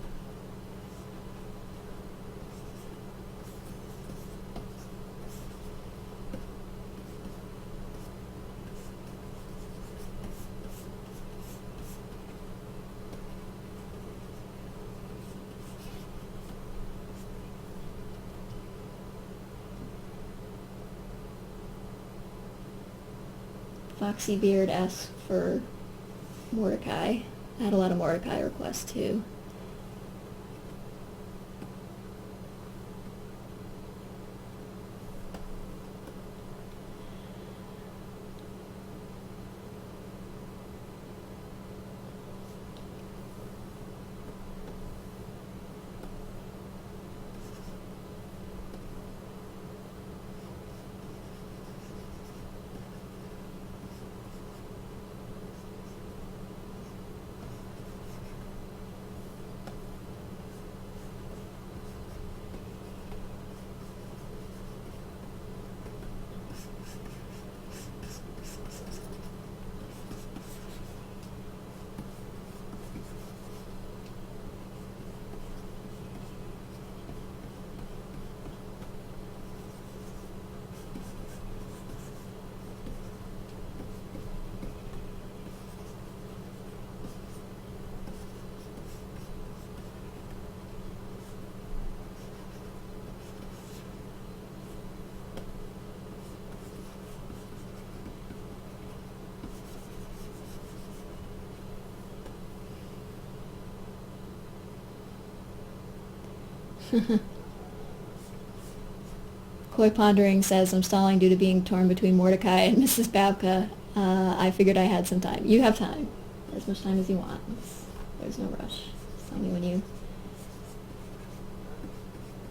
Foxy Beard asks for Mordecai. I had a lot of Mordecai requests too. Koi Pondering says, I'm stalling due to being torn between Mordecai and Mrs. Babka. I figured I had some time. You have time. As much time as you want. There's no rush. Just tell me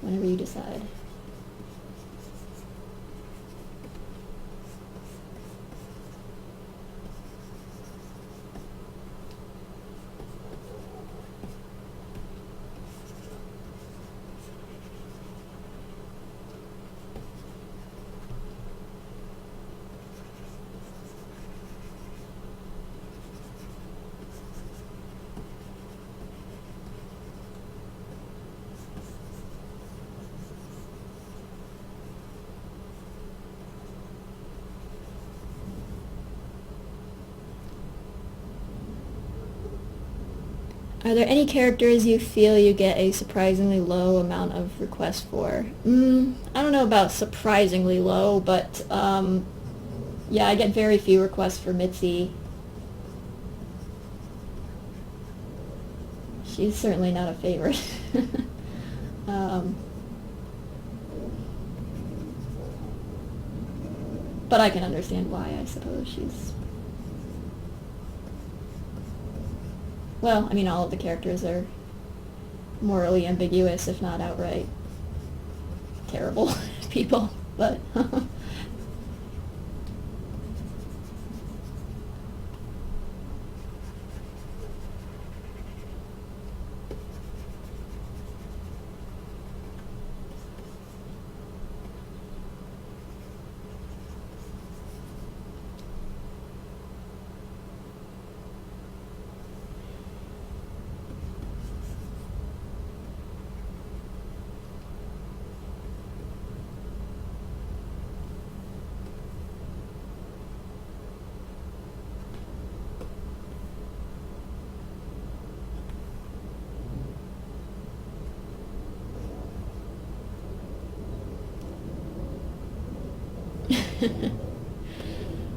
whenever you decide. Are there any characters you feel you get a surprisingly low amount of requests for? I don't know about surprisingly low, but yeah, I get very few requests for Mitzi. She's certainly not a favorite. But I can understand why, I suppose. Well, I mean, all of the characters are morally ambiguous, if not outright terrible people, but...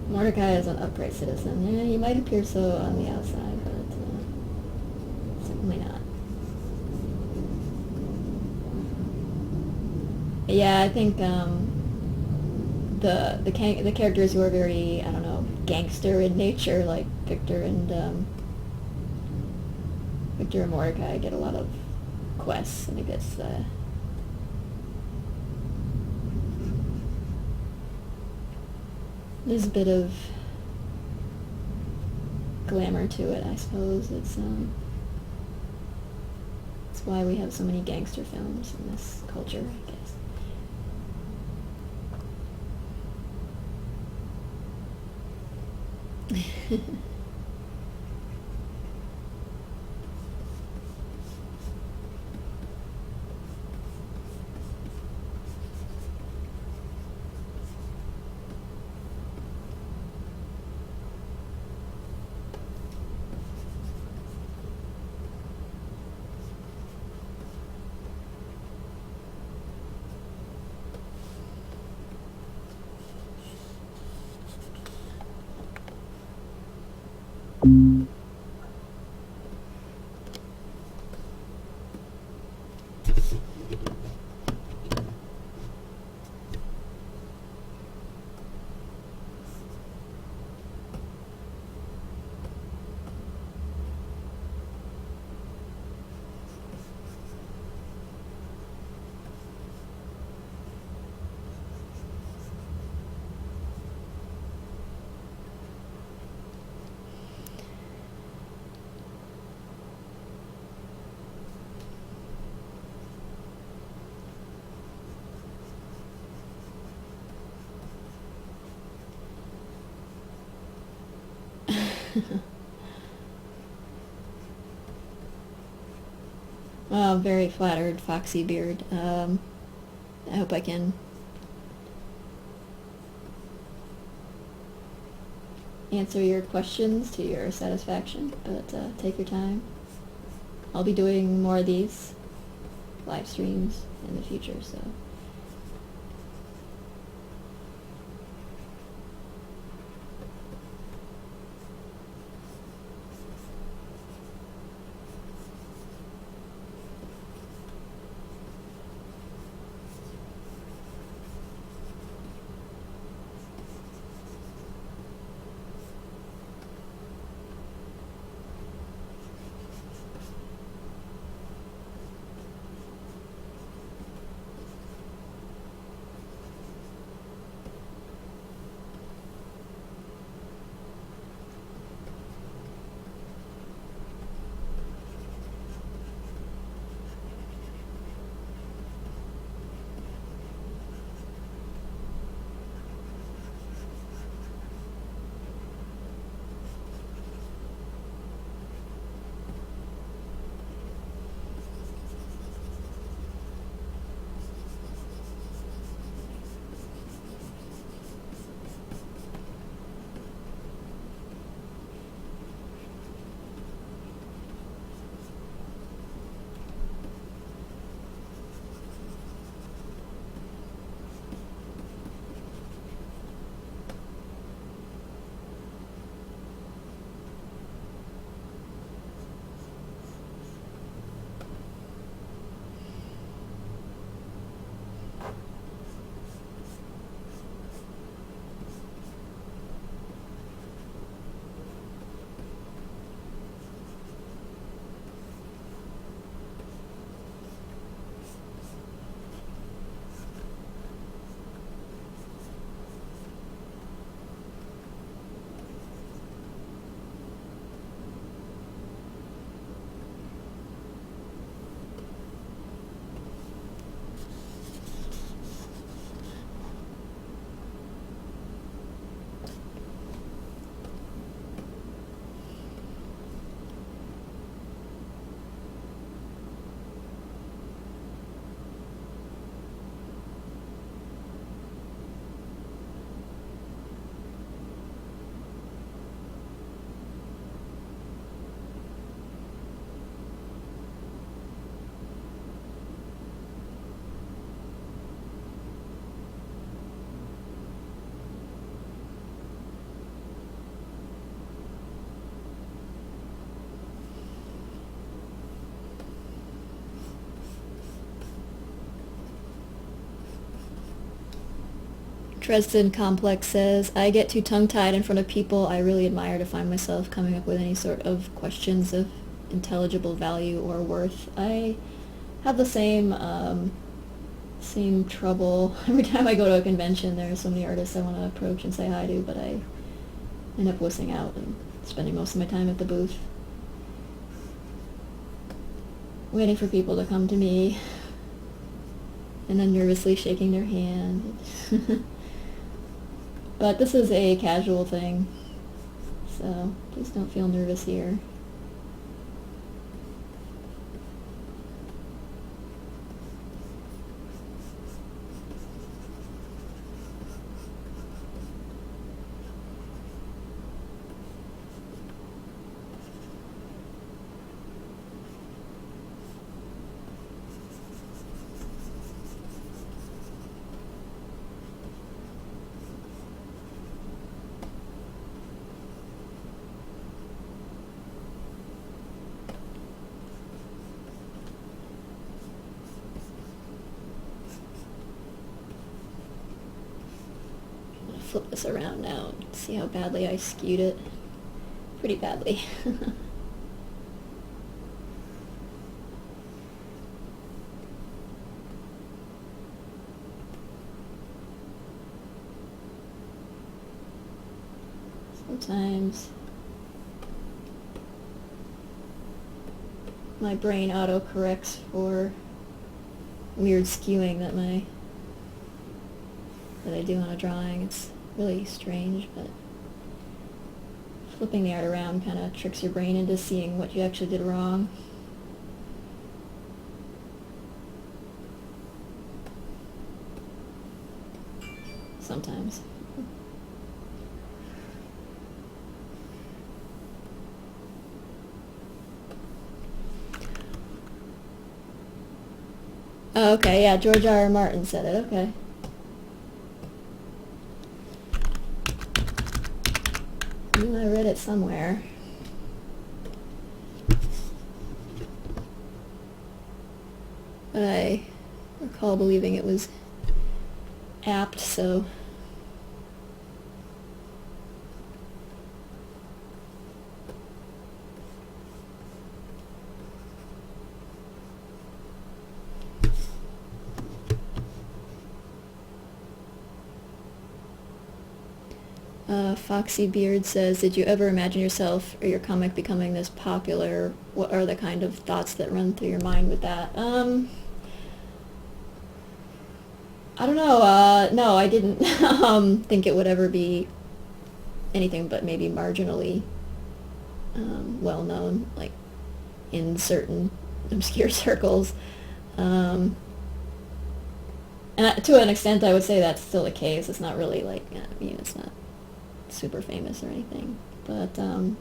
Mordecai is an upright citizen. Yeah, he might appear so on the outside, but certainly not. Yeah, I think the characters who are very, I don't know, gangster in nature, like Victor and Mordecai, get a lot of quests. I think that's There's a bit of glamour to it, I suppose. It's why we have so many gangster films in this culture, I guess. Well, very flattered, Foxy Beard. I hope I can answer your questions to your satisfaction, but take your time. I'll be doing more of these live streams in the future, so... Dresden Complex says, I get too tongue-tied in front of people I really admire to find myself coming up with any sort of questions of intelligible value or worth. I have the same same trouble. Every time I go to a convention, there are so many artists I want to approach and say hi to, but I end up wussing out and spending most of my time at the booth, waiting for people to come to me, and then nervously shaking their hand. But this is a casual thing, so please don't feel nervous here. Flip this around now and see how badly I skewed it. Pretty badly. Sometimes my brain auto-corrects for weird skewing that I do on a drawing. It's really strange, but flipping the art around kind of tricks your brain into seeing what you actually did wrong. Sometimes. Oh, okay, yeah, George R. R. Martin said it, okay. I read it somewhere. But I recall believing it was apt, so... Foxy Beard says, did you ever imagine yourself or your comic becoming this popular? What are the kind of thoughts that run through your mind with that? I don't know. No, I didn't think it would ever be anything but maybe marginally well known, like in certain obscure circles. And to an extent, I would say that's still the case. It's not really like, it's not super famous or anything, but the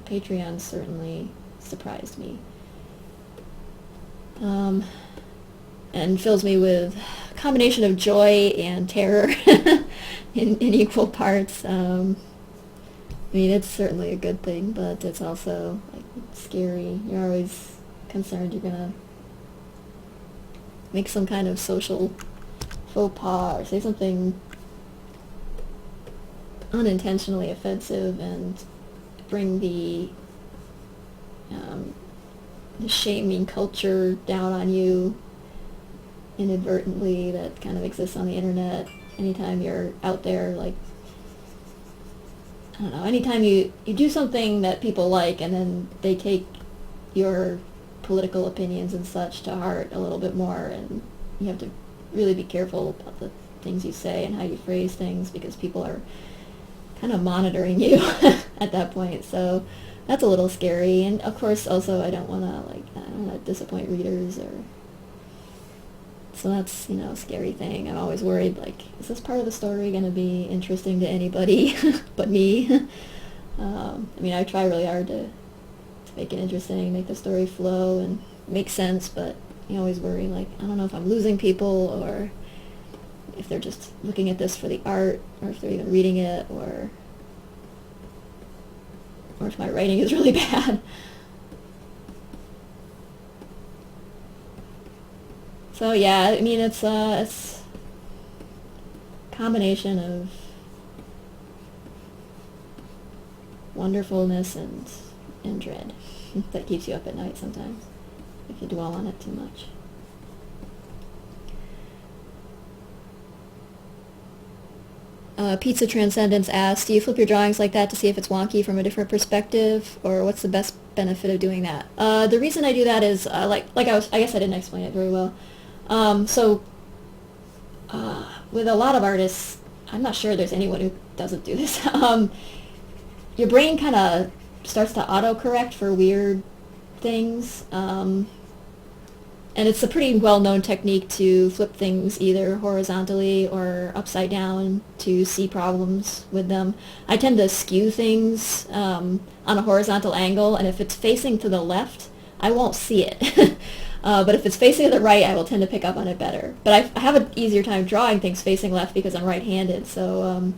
Patreon certainly surprised me, and fills me with a combination of joy and terror in equal parts. I mean, it's certainly a good thing, but it's also like scary. You're always concerned you're gonna make some kind of social faux pas or say something unintentionally offensive and bring the shaming culture down on you inadvertently that kind of exists on the internet. Anytime you're out there, like, I don't know, anytime you do something that people like and then they take your political opinions and such to heart a little bit more, and you have to really be careful about the things you say and how you phrase things, because people are kind of monitoring you at that point. So that's a little scary. And of course also I don't want to disappoint readers, or so that's a scary thing. I'm always worried, like, is this part of the story going to be interesting to anybody but me? I mean, I try really hard to make it interesting, make the story flow and make sense, but you always worry, like, I don't know if I'm losing people, or if they're just looking at this for the art, or if they're even reading it, or if my writing is really bad. So yeah, I mean, it's a combination of wonderfulness and dread that keeps you up at night sometimes, if you dwell on it too much. Pizza Transcendence asks, do you flip your drawings like that to see if it's wonky from a different perspective, or what's the best benefit of doing that? The reason I do that is, I guess I didn't explain it very well. With a lot of artists, I'm not sure there's anyone who doesn't do this. Your brain kind of starts to autocorrect for weird things. And it's a pretty well-known technique to flip things either horizontally or upside down to see problems with them. I tend to skew things on a horizontal angle, and if it's facing to the left, I won't see it. But if it's facing to the right, I will tend to pick up on it better. But I have an easier time drawing things facing left because I'm right-handed, so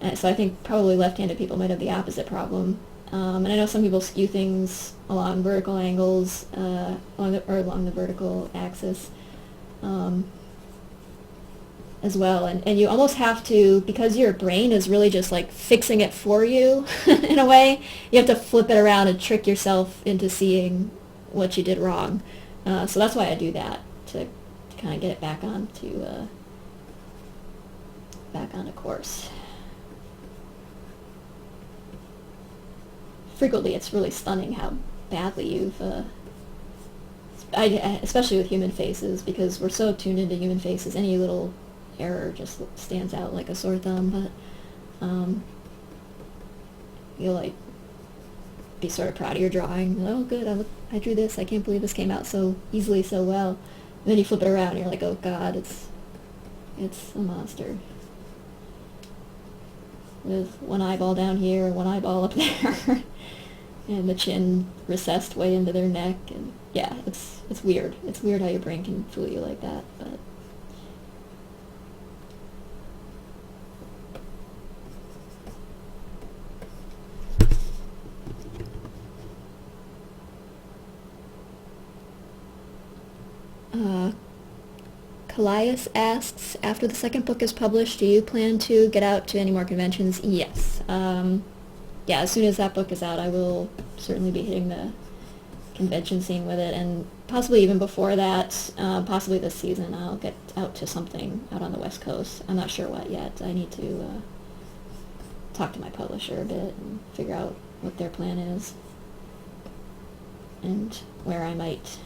I think probably left-handed people might have the opposite problem. And I know some people skew things along vertical angles, along the vertical axis as well. And you almost have to, because your brain is really just like fixing it for you in a way, you have to flip it around and trick yourself into seeing what you did wrong. So that's why I do that, to kind of get it back onto course. Frequently, it's really stunning how badly you've, especially with human faces, because we're so tuned into human faces, any little error just stands out like a sore thumb, but you'll like be sort of proud of your drawing. Oh, good, I drew this, I can't believe this came out so easily, so well. And then you flip it around and you're like, oh god, it's a monster. With one eyeball down here and one eyeball up there. And the chin recessed way into their neck, and yeah, it's weird. It's weird how your brain can fool you like that, but Callias asks, after the second book is published, do you plan to get out to any more conventions? Yes. Yeah, as soon as that book is out, I will certainly be hitting the convention scene with it, and possibly even before that, possibly this season, I'll get out to something out on the West Coast. I'm not sure what yet. I need to talk to my publisher a bit and figure out what their plan is and where I might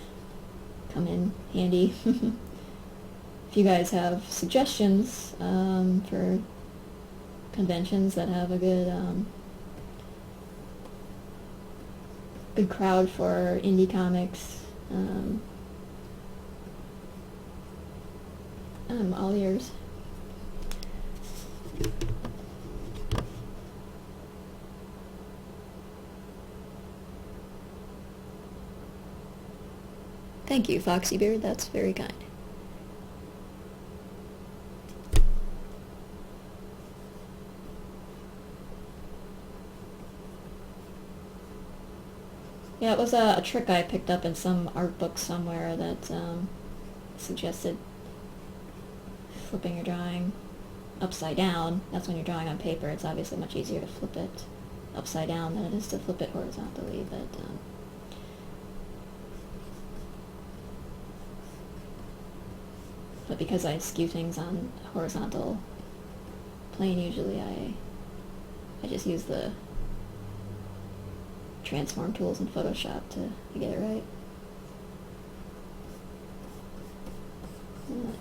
come in handy. If you guys have suggestions for conventions that have a good crowd for indie comics, I'm all ears. Thank you, Foxy Beard. That's very kind. Yeah, it was a trick I picked up in some art book somewhere that suggested flipping your drawing upside down. That's when you're drawing on paper. It's obviously much easier to flip it upside down than it is to flip it horizontally, but because I skew things on a horizontal plane, usually I just use the transform tools in Photoshop to get it right. And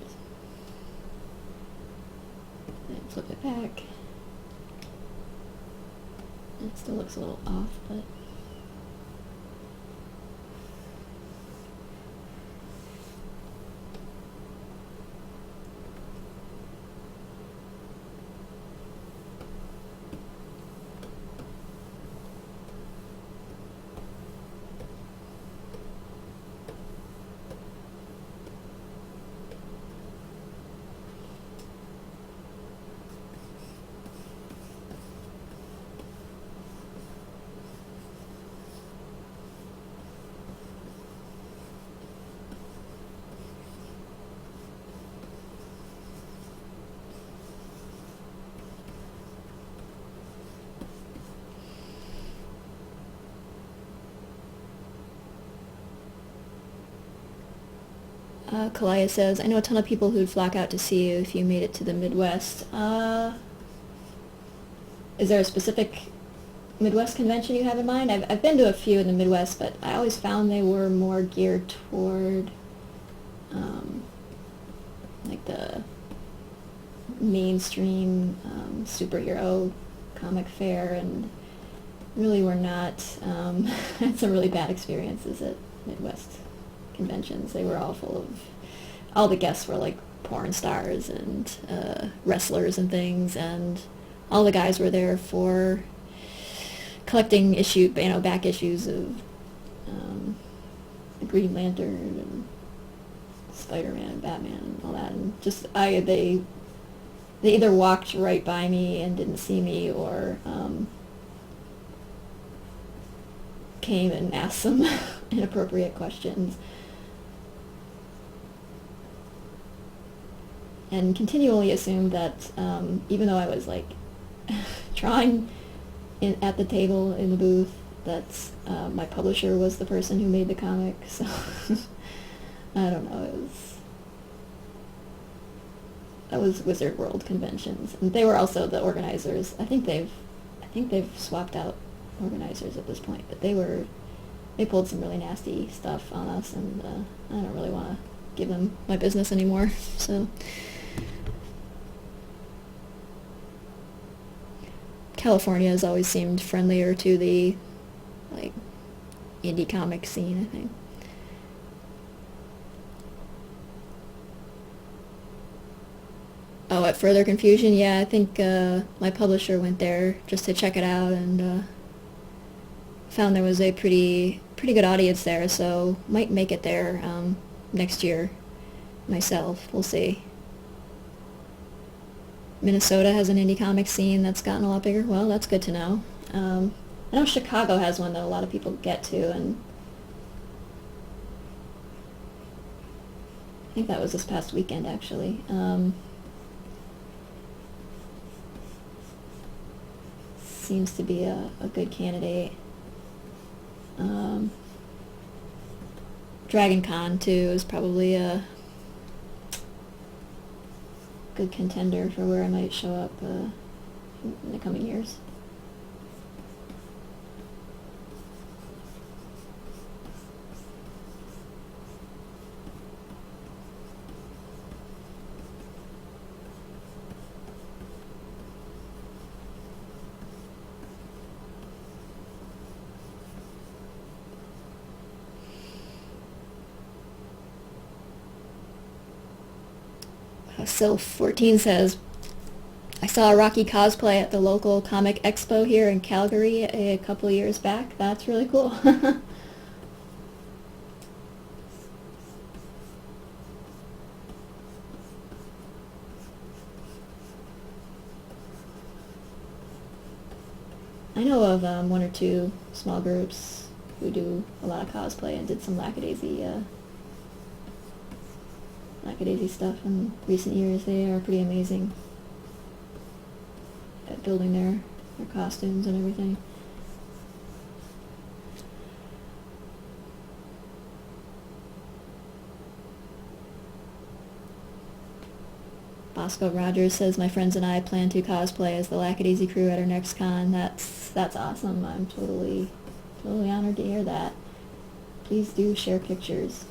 flip it back. It still looks a little off, but Kalaya says, I know a ton of people who'd flock out to see you if you made it to the Midwest. Is there a specific Midwest convention you have in mind? I've been to a few in the Midwest, but I always found they were more geared toward like the mainstream superhero comic fair, and really were not. Had some really bad experiences at Midwest conventions. They were all full of, all the guests were like porn stars and wrestlers and things, and all the guys were there for collecting back issues of the Green Lantern and Spider-Man and Batman and all that, and just they either walked right by me and didn't see me, or came and asked some inappropriate questions, and continually assumed that even though I was like drawing at the table in the booth, that my publisher was the person who made the comic. So I don't know. That was Wizard World conventions, and they were also the organizers. I think they've swapped out organizers at this point, but they pulled some really nasty stuff on us, and I don't really want to give them my business anymore. So California has always seemed friendlier to the like indie comic scene, I think. Oh, at Further Confusion, yeah, I think my publisher went there just to check it out, and found there was a pretty good audience there, so might make it there next year myself. We'll see. Minnesota has an indie comic scene that's gotten a lot bigger. Well, that's good to know. I know Chicago has one that a lot of people get to, and I think that was this past weekend, actually. Seems to be a good candidate. Dragon Con, too, is probably a good contender for where I might show up in the coming years. Sylph14 says, I saw a Rocky cosplay at the local comic expo here in Calgary a couple years back. That's really cool. I know of one or two small groups who do a lot of cosplay and did some Lackadaisy stuff in recent years. They are pretty amazing at building their costumes and everything. Bosco Rogers says, my friends and I plan to cosplay as the Lackadaisy crew at our next con. That's awesome. I'm totally honored to hear that. Please do share pictures.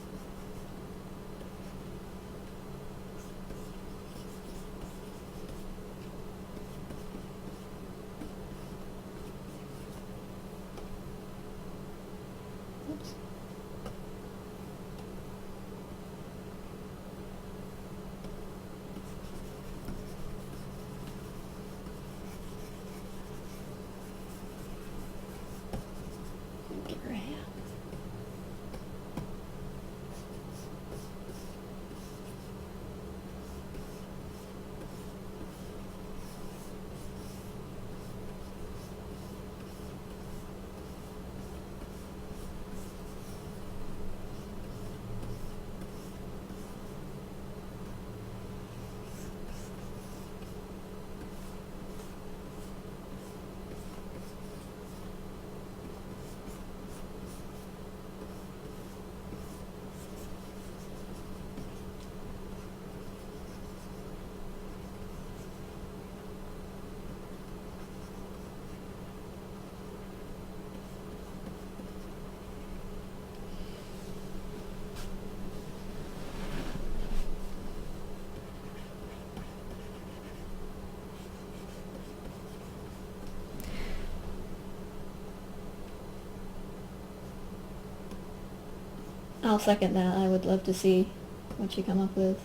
I'll second that. I would love to see what you come up with.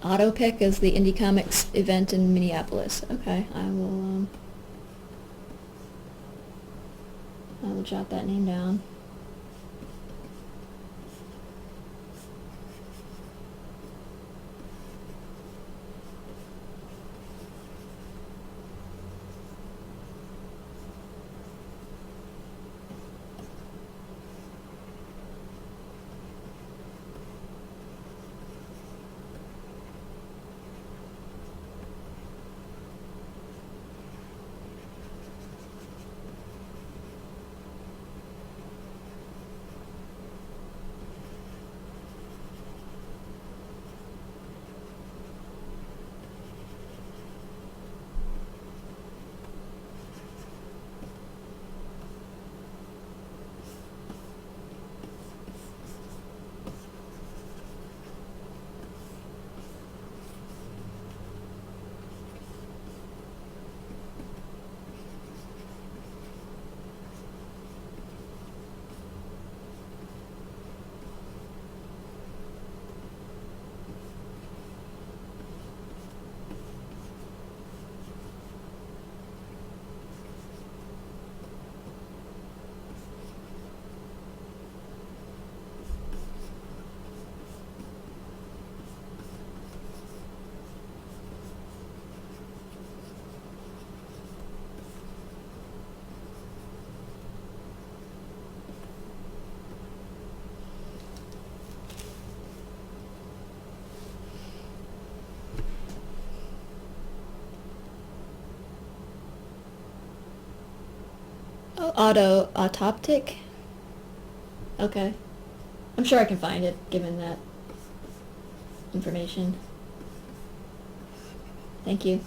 Autopic is the Indie Comics event in Minneapolis. Okay, I will jot that name down. Oh, autoptic? Okay. I'm sure I can find it, given that information. Thank you.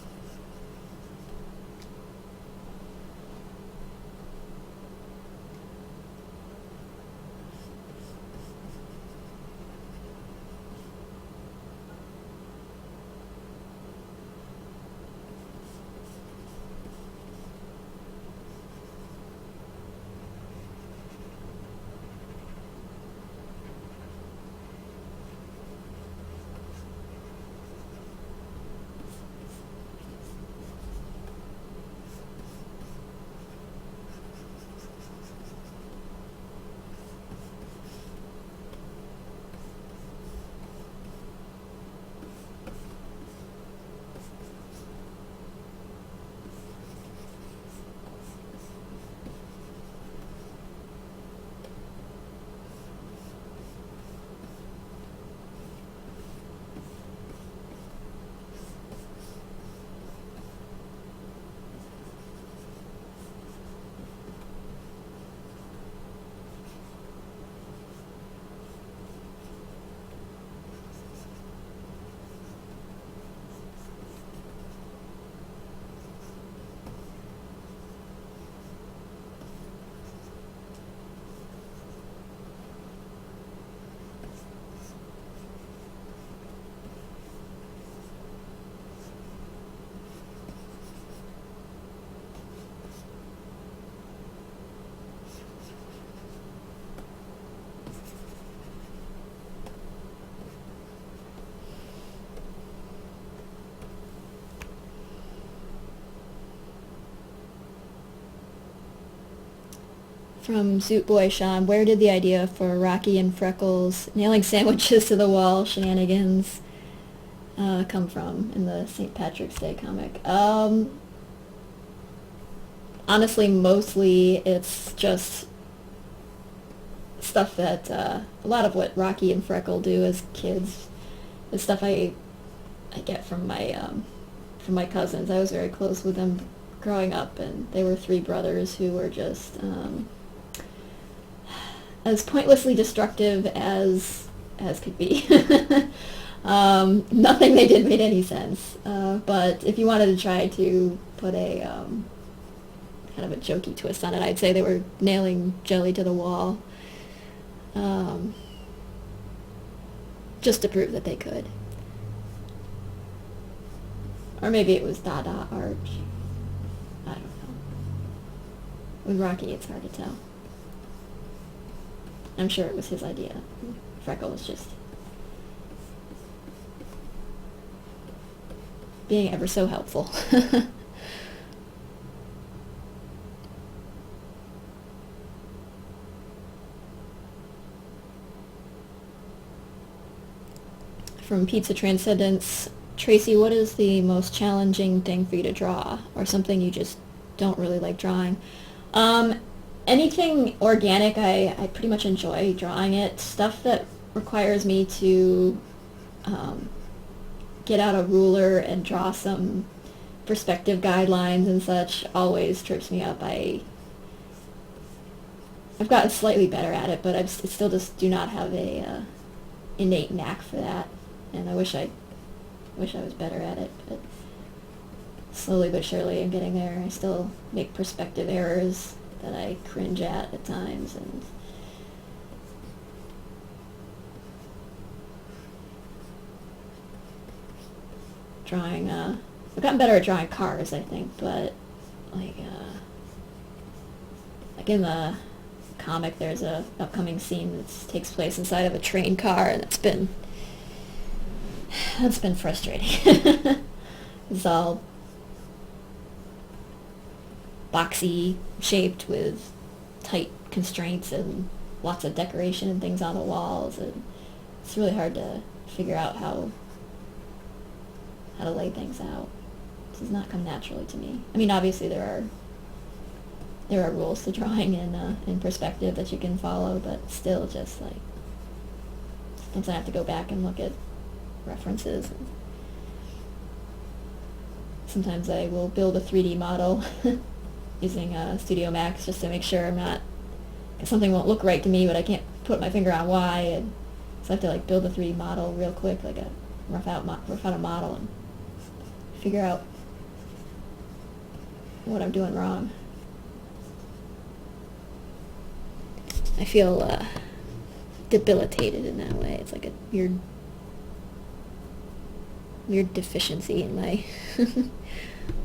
From Zoot Boy Sean, where did the idea for Rocky and Freckles nailing sandwiches to the wall shenanigans come from in the St. Patrick's Day comic? Honestly, mostly it's just stuff that a lot of what Rocky and Freckle do as kids is stuff I get from my cousins. I was very close with them growing up, and they were three brothers who were just as pointlessly destructive as could be. Nothing they did made any sense. But if you wanted to try to put a kind of a jokey twist on it, I'd say they were nailing jelly to the wall, just to prove that they could. Or maybe it was Dada art. With Rocky, it's hard to tell. I'm sure it was his idea. Freckle was just being ever so helpful. From Pizza Transcendence, Tracy, what is the most challenging thing for you to draw, or something you just don't really like drawing? Anything organic, I pretty much enjoy drawing it. Stuff that requires me to get out a ruler and draw some perspective guidelines and such always trips me up. I've gotten slightly better at it, but I still just do not have a innate knack for that, and I wish I was better at it, but slowly but surely I'm getting there. I still make perspective errors that I cringe at times, and drawing, I've gotten better at drawing cars, I think, but like in the comic there's a upcoming scene that takes place inside of a train car, and that's been frustrating. It's all boxy shaped with tight constraints and lots of decoration and things on the walls, and it's really hard to figure out how to lay things out. This does not come naturally to me. I mean, obviously there are rules to drawing in perspective that you can follow, but still, just like sometimes I have to go back and look at references. And sometimes I will build a 3D model using Studio Max just to make sure I'm not, because something won't look right to me, but I can't put my finger on why, and so I have to like build a 3D model real quick, like a rough out a model, and figure out what I'm doing wrong. I feel debilitated in that way. It's like a weird deficiency in my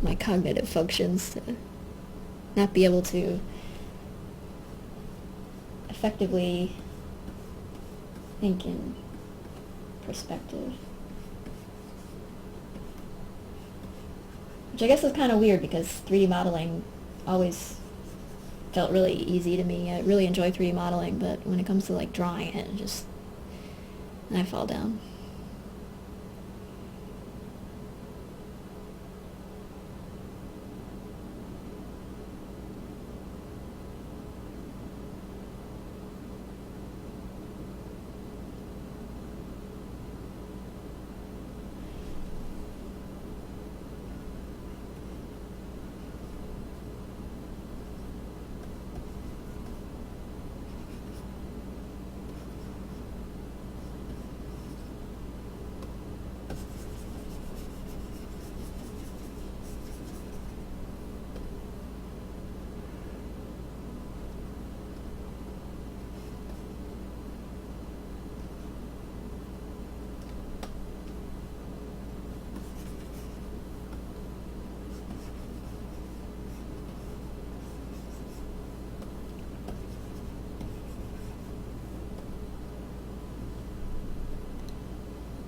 my cognitive functions to not be able to effectively think in perspective. Which I guess is kind of weird, because 3D modeling always felt really easy to me. I really enjoy 3D modeling, but when it comes to like drawing it, I fall down.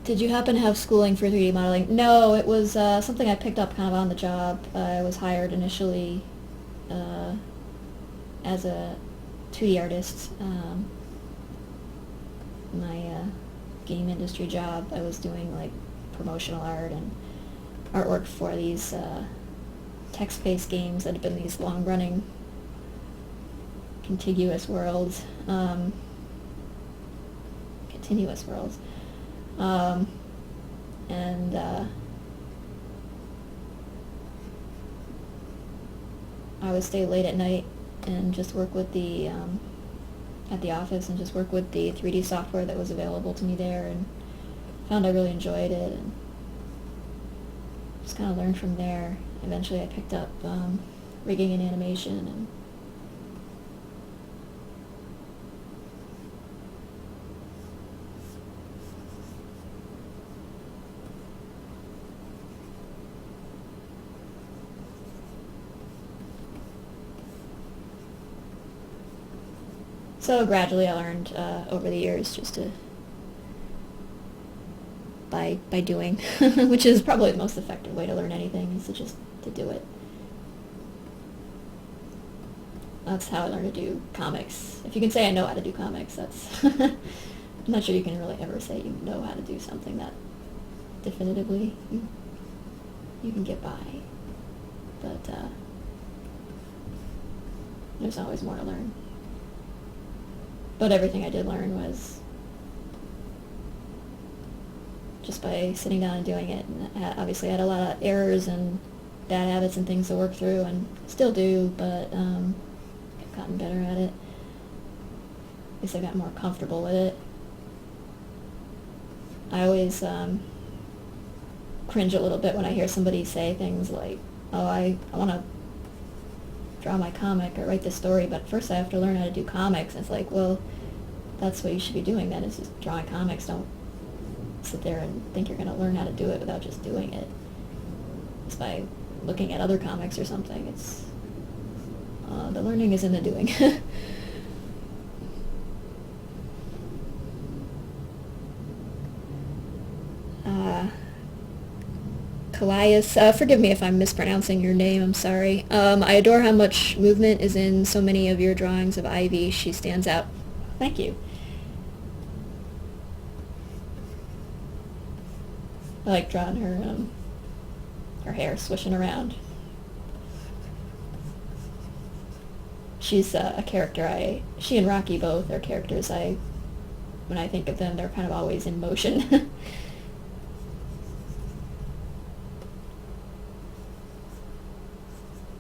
Did you happen to have schooling for 3D modeling? No, it was something I picked up kind of on the job. I was hired initially as a 2D artist. My game industry job, I was doing like promotional art and artwork for these text-based games that have been these long-running continuous worlds. And I would stay late at night and just work with the at the office and just work with the 3D software that was available to me there, and found I really enjoyed it, and just kind of learned from there. Eventually I picked up rigging and animation, and So gradually I learned over the years just to by doing, which is probably the most effective way to learn anything, is to just to do it. That's how I learned to do comics. If you can say I know how to do comics, that's I'm not sure you can really ever say you know how to do something that definitively you can get by. But there's always more to learn. But everything I did learn was just by sitting down and doing it. And obviously I had a lot of errors and bad habits and things to work through, and still do, but I've gotten better at it. At least I got more comfortable with it. I always cringe a little bit when I hear somebody say things like, oh, I want to draw my comic or write this story, but first I have to learn how to do comics. And it's like, well, that's what you should be doing then, is just drawing comics. Don't sit there and think you're going to learn how to do it without just doing it. It's by looking at other comics or something. It's the learning is in the doing. Callias, forgive me if I'm mispronouncing your name, I'm sorry. I adore how much movement is in so many of your drawings of Ivy. She stands out. Thank you. I like drawing her hair swishing around. She's a character she and Rocky both are characters when I think of them, they're kind of always in motion.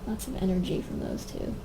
Lots of energy from those two.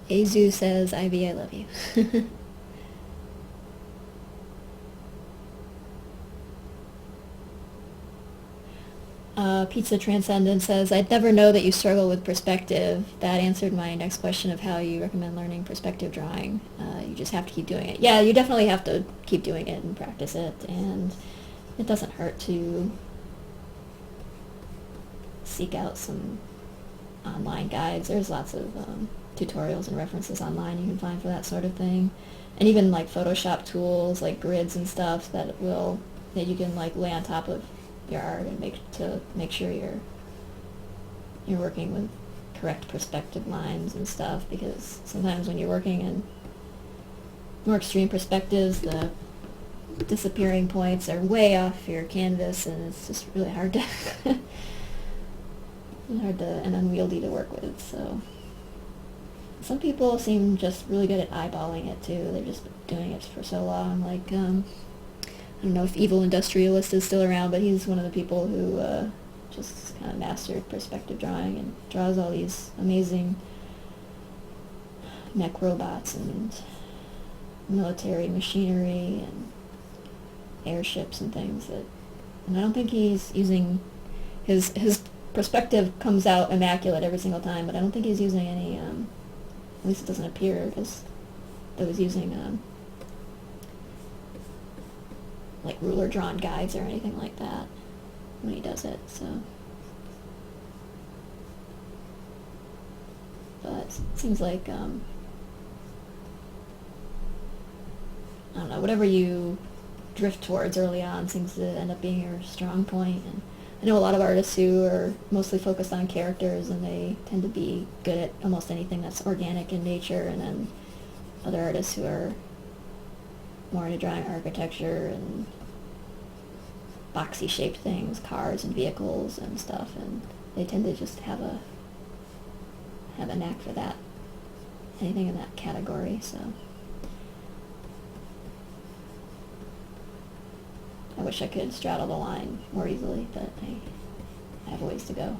Azu says, Ivy, I love you. Pizza Transcendent says, I'd never know that you struggle with perspective. That answered my next question of how you recommend learning perspective drawing. You just have to keep doing it. Yeah, you definitely have to keep doing it and practice it, and it doesn't hurt to seek out some online guides. There's lots of tutorials and references online you can find for that sort of thing, and even like Photoshop tools like grids and stuff that you can like lay on top of your art and make sure you're working with correct perspective lines and stuff, because sometimes when you're working in more extreme perspectives, the disappearing points are way off your canvas, and it's just really hard to and unwieldy to work with. So some people seem just really good at eyeballing it too. They're just doing it for so long. Like I don't know if Evil Industrialist is still around, but he's one of the people who just kind of mastered perspective drawing and draws all these amazing mech robots and military machinery and airships and things and I don't think he's using his perspective comes out immaculate every single time, but I don't think he's using any at least it doesn't appear as though he's using like ruler drawn guides or anything like that when he does it. So but it seems like I don't know, whatever you drift towards early on seems to end up being your strong point. And I know a lot of artists who are mostly focused on characters, and they tend to be good at almost anything that's organic in nature, and then other artists who are more into drawing architecture and boxy shaped things, cars and vehicles and stuff, and they tend to just have a knack for that. anything in that category, so I wish I could straddle the line more easily, but I have a ways to go.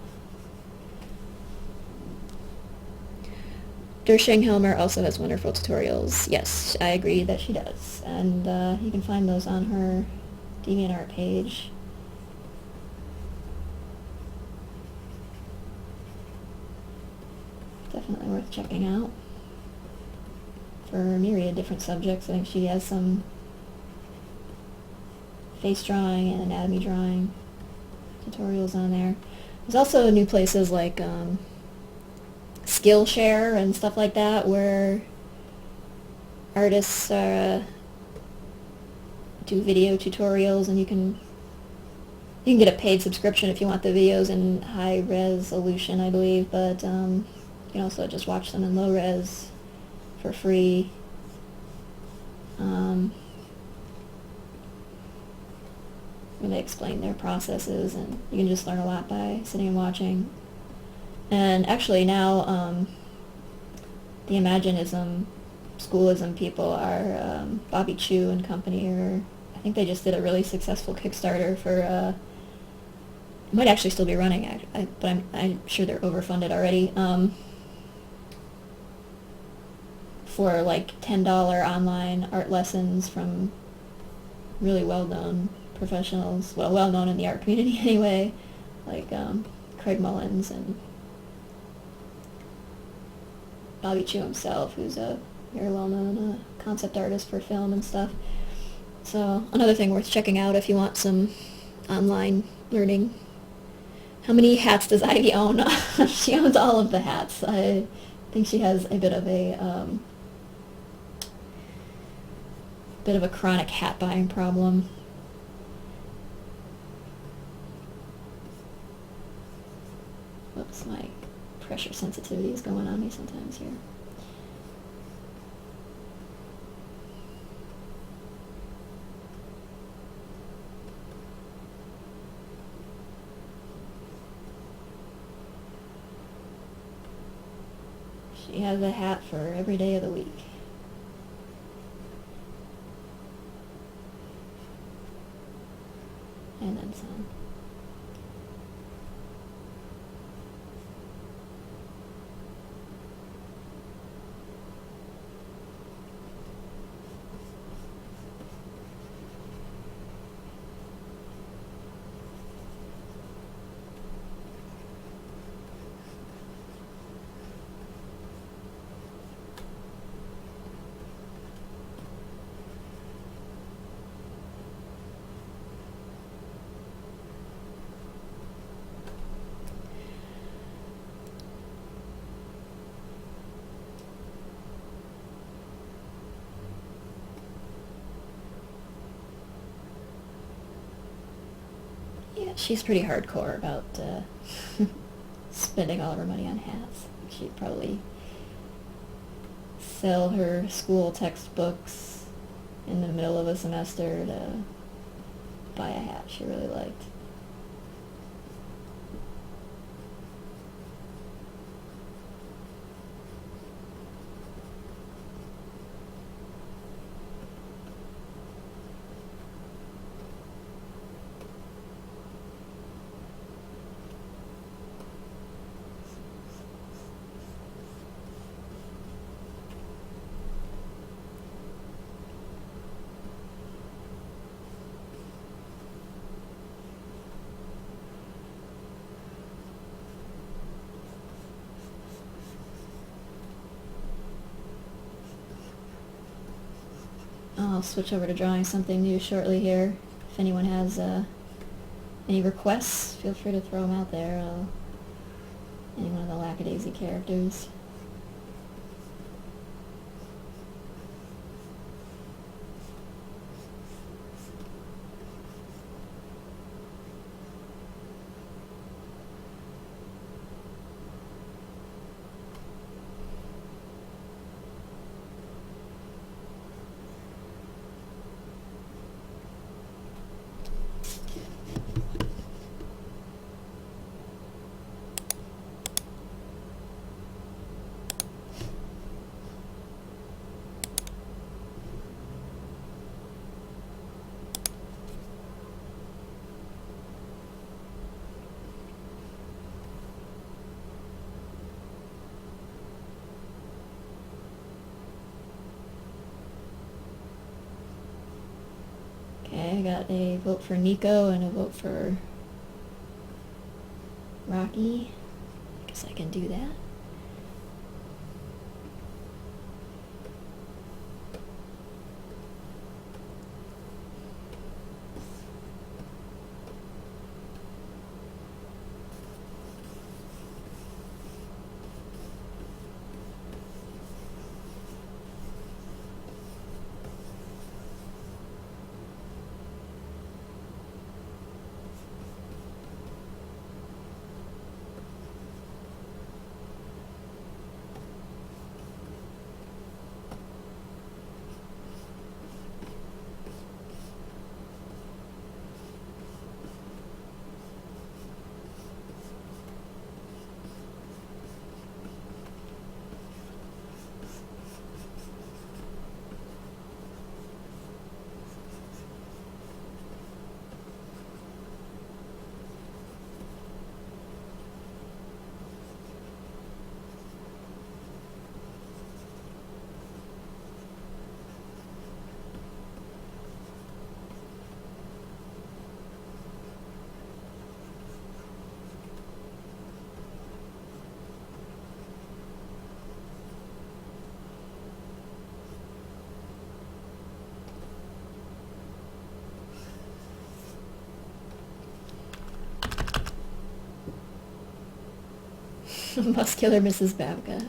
Dershinghelmer also has wonderful tutorials. Yes, I agree that she does. And you can find those on her DeviantArt page. Definitely worth checking out for a myriad different subjects. I think she has some face drawing and anatomy drawing tutorials on there. There's also new places like Skillshare and stuff like that where artists do video tutorials, and you can get a paid subscription if you want the videos in high resolution, I believe, but you can also just watch them in low res for free. Where they explain their processes, and you can just learn a lot by sitting and watching. And actually now the Imaginism, Schoolism people are Bobby Chu and company, or I think they just did a really successful Kickstarter for it might actually still be running, but I'm sure they're overfunded already, for like $10 online art lessons from really well-known professionals, well-known in the art community anyway, like Craig Mullins and Bobby Chu himself, who's a very well-known concept artist for film and stuff. So another thing worth checking out if you want some online learning. How many hats does Ivy own? She owns all of the hats. I think she has a bit of a chronic hat buying problem. Whoops, my pressure sensitivity is going on me sometimes here. She has a hat for every day of the week. And then some. Yeah, she's pretty hardcore about spending all of her money on hats. She'd probably sell her school textbooks in the middle of a semester to buy a hat she really liked. I'll switch over to drawing something new shortly here. If anyone has any requests, feel free to throw them out there. Any one of the Lackadaisy characters. I got a vote for Nico and a vote for Rocky. I guess I can do that. Muscular Mrs. Babka.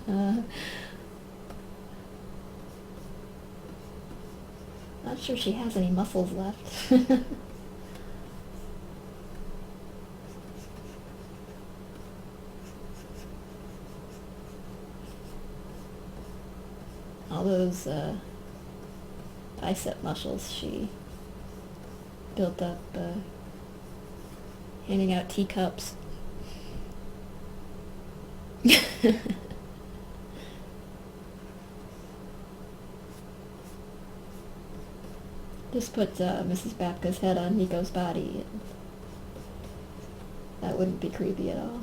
Not sure she has any muscles left. All those bicep muscles she built up handing out teacups. Just put Mrs. Babka's head on Nico's body. And that wouldn't be creepy at all.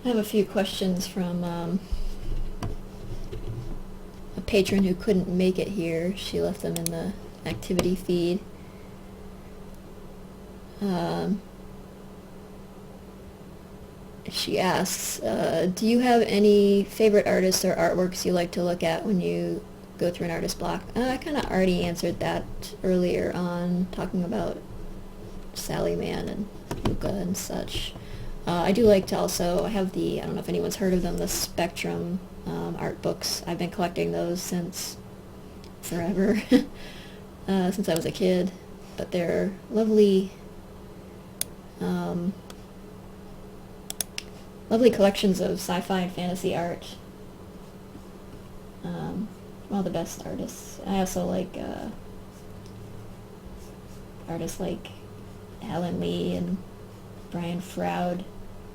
I have a few questions from a patron who couldn't make it here. She left them in the activity feed. She asks, do you have any favorite artists or artworks you like to look at when you go through an artist block? I kind of already answered that earlier on, talking about Sally Mann and Luca and such. I do like to also, I have I don't know if anyone's heard of them, the Spectrum art books. I've been collecting those since forever, since I was a kid. But they're lovely, lovely collections of sci-fi and fantasy art. All the best artists. I also like artists like Alan Lee and Brian Froud,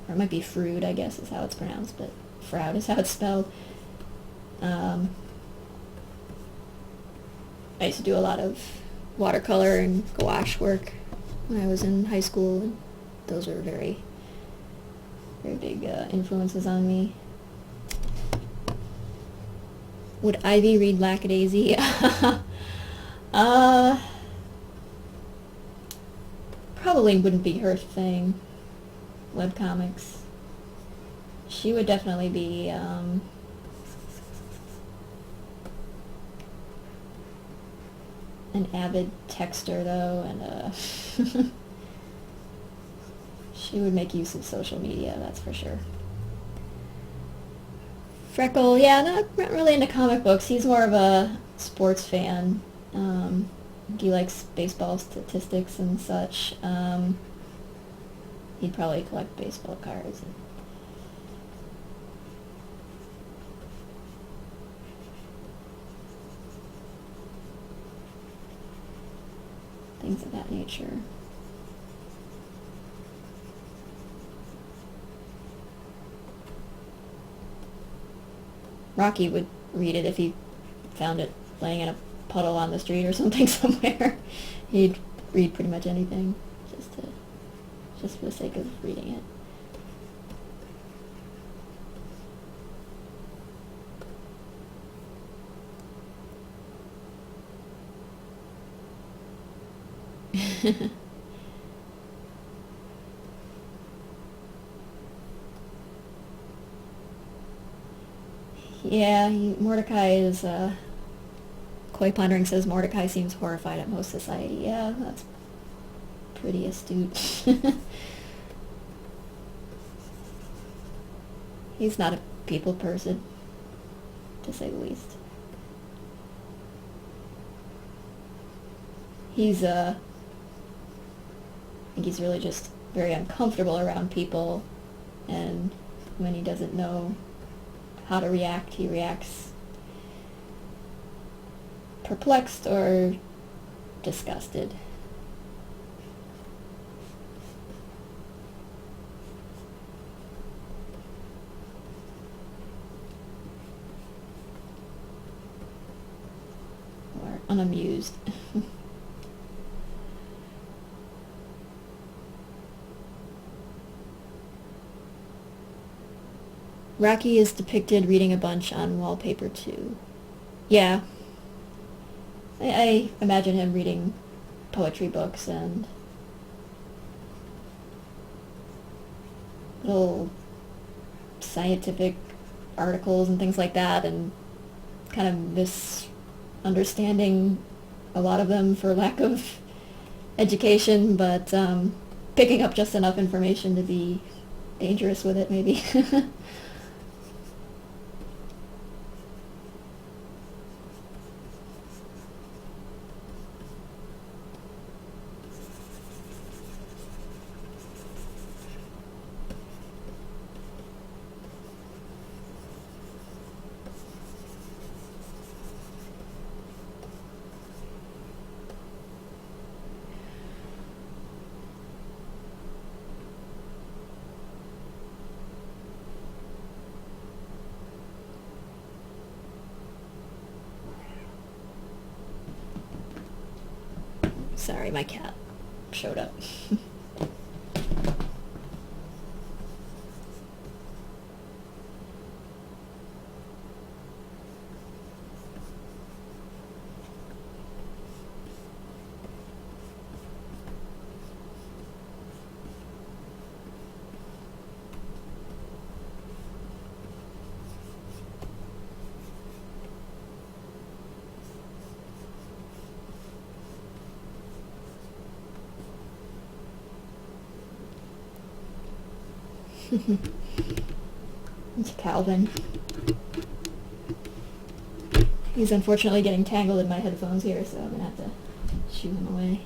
or it might be Frood, I guess is how it's pronounced, but Froud is how it's spelled. I used to do a lot of watercolor and gouache work when I was in high school, and those were very, very big influences on me. Would Ivy read Lackadaisy? Probably wouldn't be her thing. Webcomics. She would definitely be an avid texter though, and she would make use of social media, that's for sure. Freckle, yeah, not really into comic books. He's more of a sports fan. He likes baseball statistics and such. He'd probably collect baseball cards. things of that nature. Rocky would read it if he found it laying in a puddle on the street or something somewhere. He'd read pretty much anything just for the sake of reading it. Yeah, Mordecai is, Koi Pondering says Mordecai seems horrified at most society. Yeah, that's pretty astute. He's not a people person, to say the least. I think he's really just very uncomfortable around people, and when he doesn't know how to react, he reacts perplexed or disgusted. Or unamused. Rocky is depicted reading a bunch on wallpaper too. Yeah. I imagine him reading poetry books and little scientific articles and things like that, and kind of misunderstanding a lot of them for lack of education, but picking up just enough information to be dangerous with it, maybe. Sorry, my cat showed up. It's Calvin. He's unfortunately getting tangled in my headphones here, so I'm gonna have to shoo him away.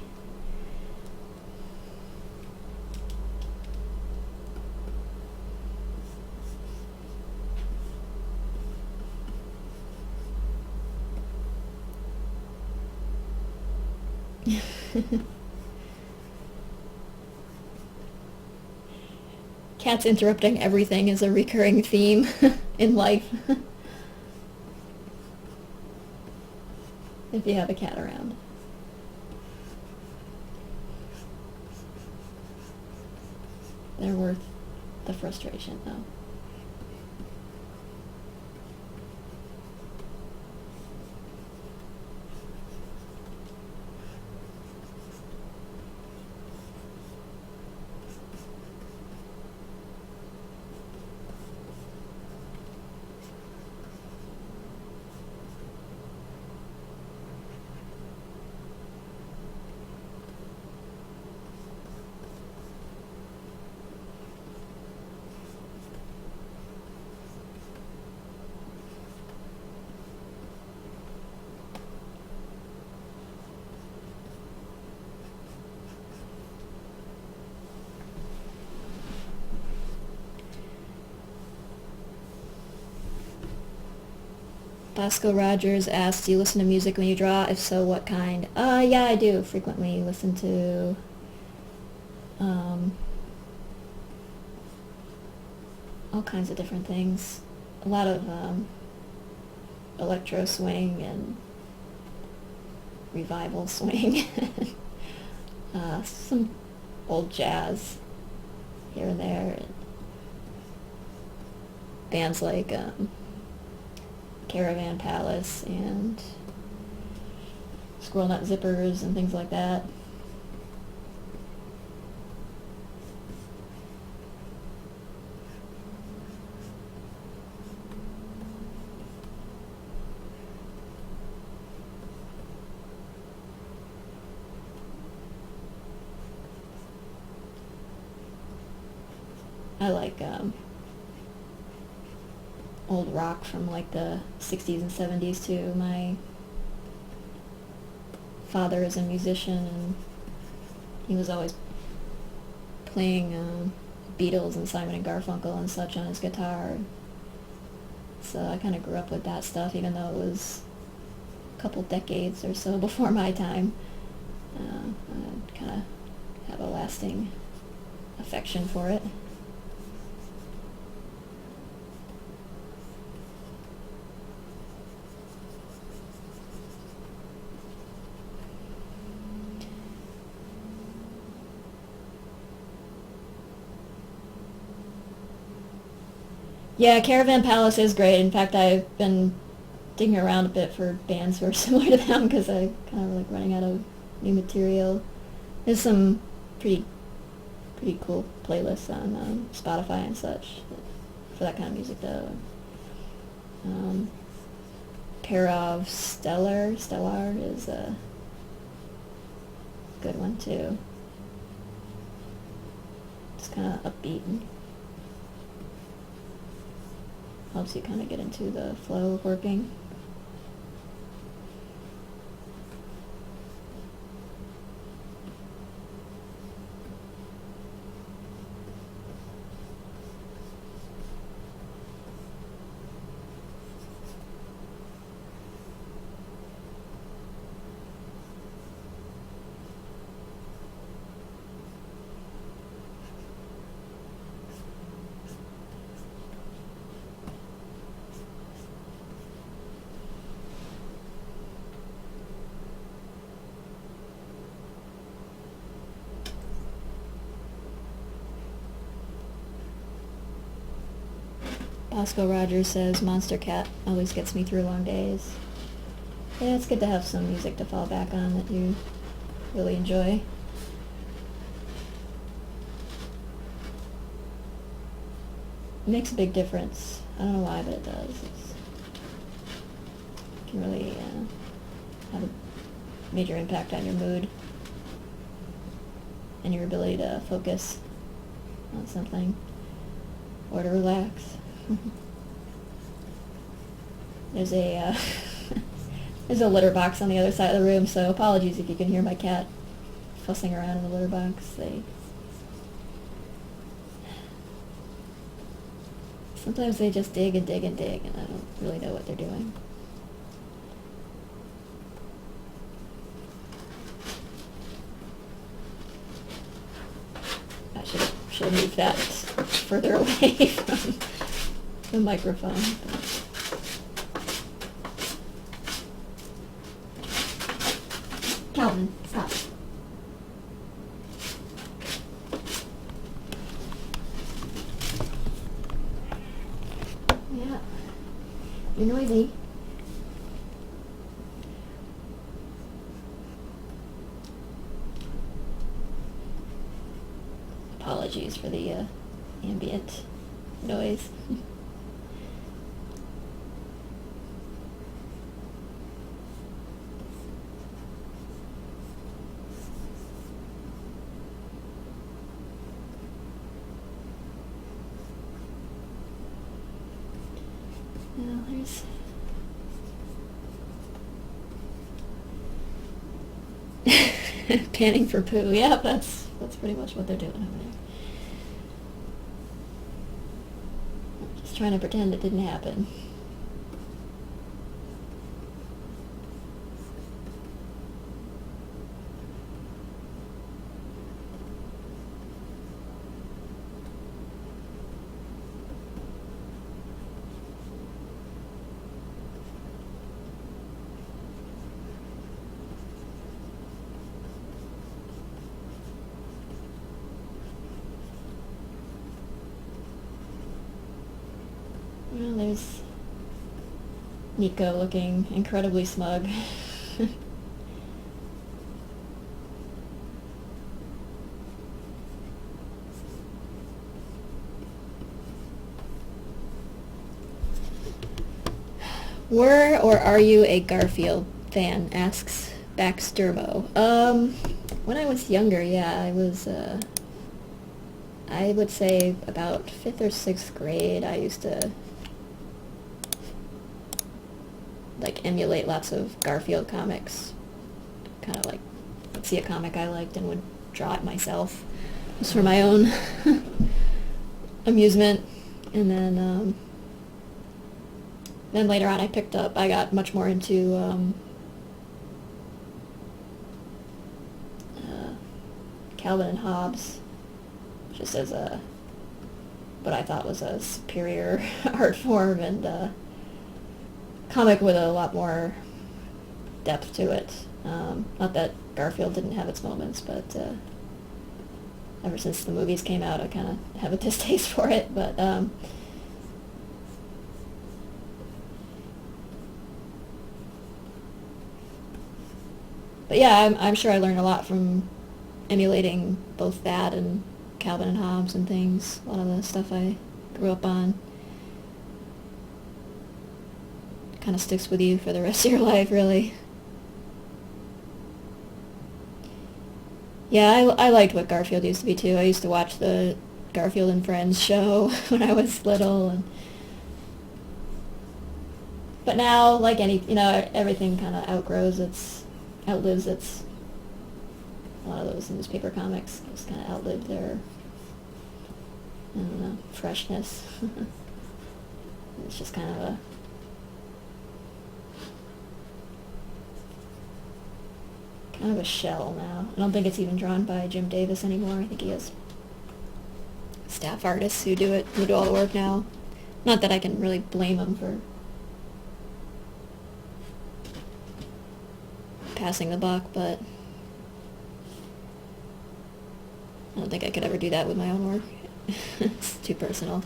Cats interrupting everything is a recurring theme in life. If you have a cat around. They're worth the frustration, though. Pascal Rogers asks, do you listen to music when you draw? If so, what kind? Yeah, I do frequently listen to all kinds of different things. A lot of electro swing and revival swing. Some old jazz here and there. Bands like Caravan Palace and Squirrel Nut Zippers and things like that. I like old rock from like the 60s and 70s too. My father is a musician and he was always playing Beatles and Simon and Garfunkel and such on his guitar. So I kind of grew up with that stuff, even though it was a couple decades or so before my time. I kind of have a lasting affection for it. Yeah, Caravan Palace is great. In fact, I've been digging around a bit for bands who are similar to them because I kind of like running out of new material. There's some pretty cool playlists on Spotify and such for that kind of music though. Parov Stellar is a good one too. Just kind of upbeat and helps you kind of get into the flow of working. Bosco Rogers says, Monster Cat always gets me through long days. Yeah, it's good to have some music to fall back on that you really enjoy. It makes a big difference. I don't know why, but it does. It can really have a major impact on your mood and your ability to focus on something or to relax. There's a there's a litter box on the other side of the room, so apologies if you can hear my cat fussing around in the litter box. Sometimes they just dig and dig and dig, and I don't really know what they're doing. I should have moved that further away from the microphone. Calvin, stop. Yeah. You're noisy. Apologies for the ambient noise. Now there's panning for poo. Yeah, that's pretty much what they're doing over there. Just trying to pretend it didn't happen. there's Nico looking incredibly smug. Were or are you a Garfield fan? Asks Baxtermo. When I was younger, yeah, I was, I would say about 5th or 6th grade, I used to, like, emulate lots of Garfield comics. Kind of like, would see a comic I liked and would draw it myself, just for my own amusement. And then later on I got much more into Calvin and Hobbes, just as what I thought was a superior art form and comic with a lot more depth to it. Not that Garfield didn't have its moments, but ever since the movies came out, I kind of have a distaste for it. But yeah, I'm sure I learned a lot from emulating both that and Calvin and Hobbes and things. A lot of the stuff I grew up on kind of sticks with you for the rest of your life, really. Yeah, I liked what Garfield used to be, too. I used to watch the Garfield and Friends show when I was little. But now, like everything kind of outlives its, a lot of those newspaper comics just kind of outlived their, I don't know, freshness. It's just kind of a shell now. I don't think it's even drawn by Jim Davis anymore. I think he has staff artists who do all the work now. Not that I can really blame him for passing the buck, but I don't think I could ever do that with my own work. It's too personal.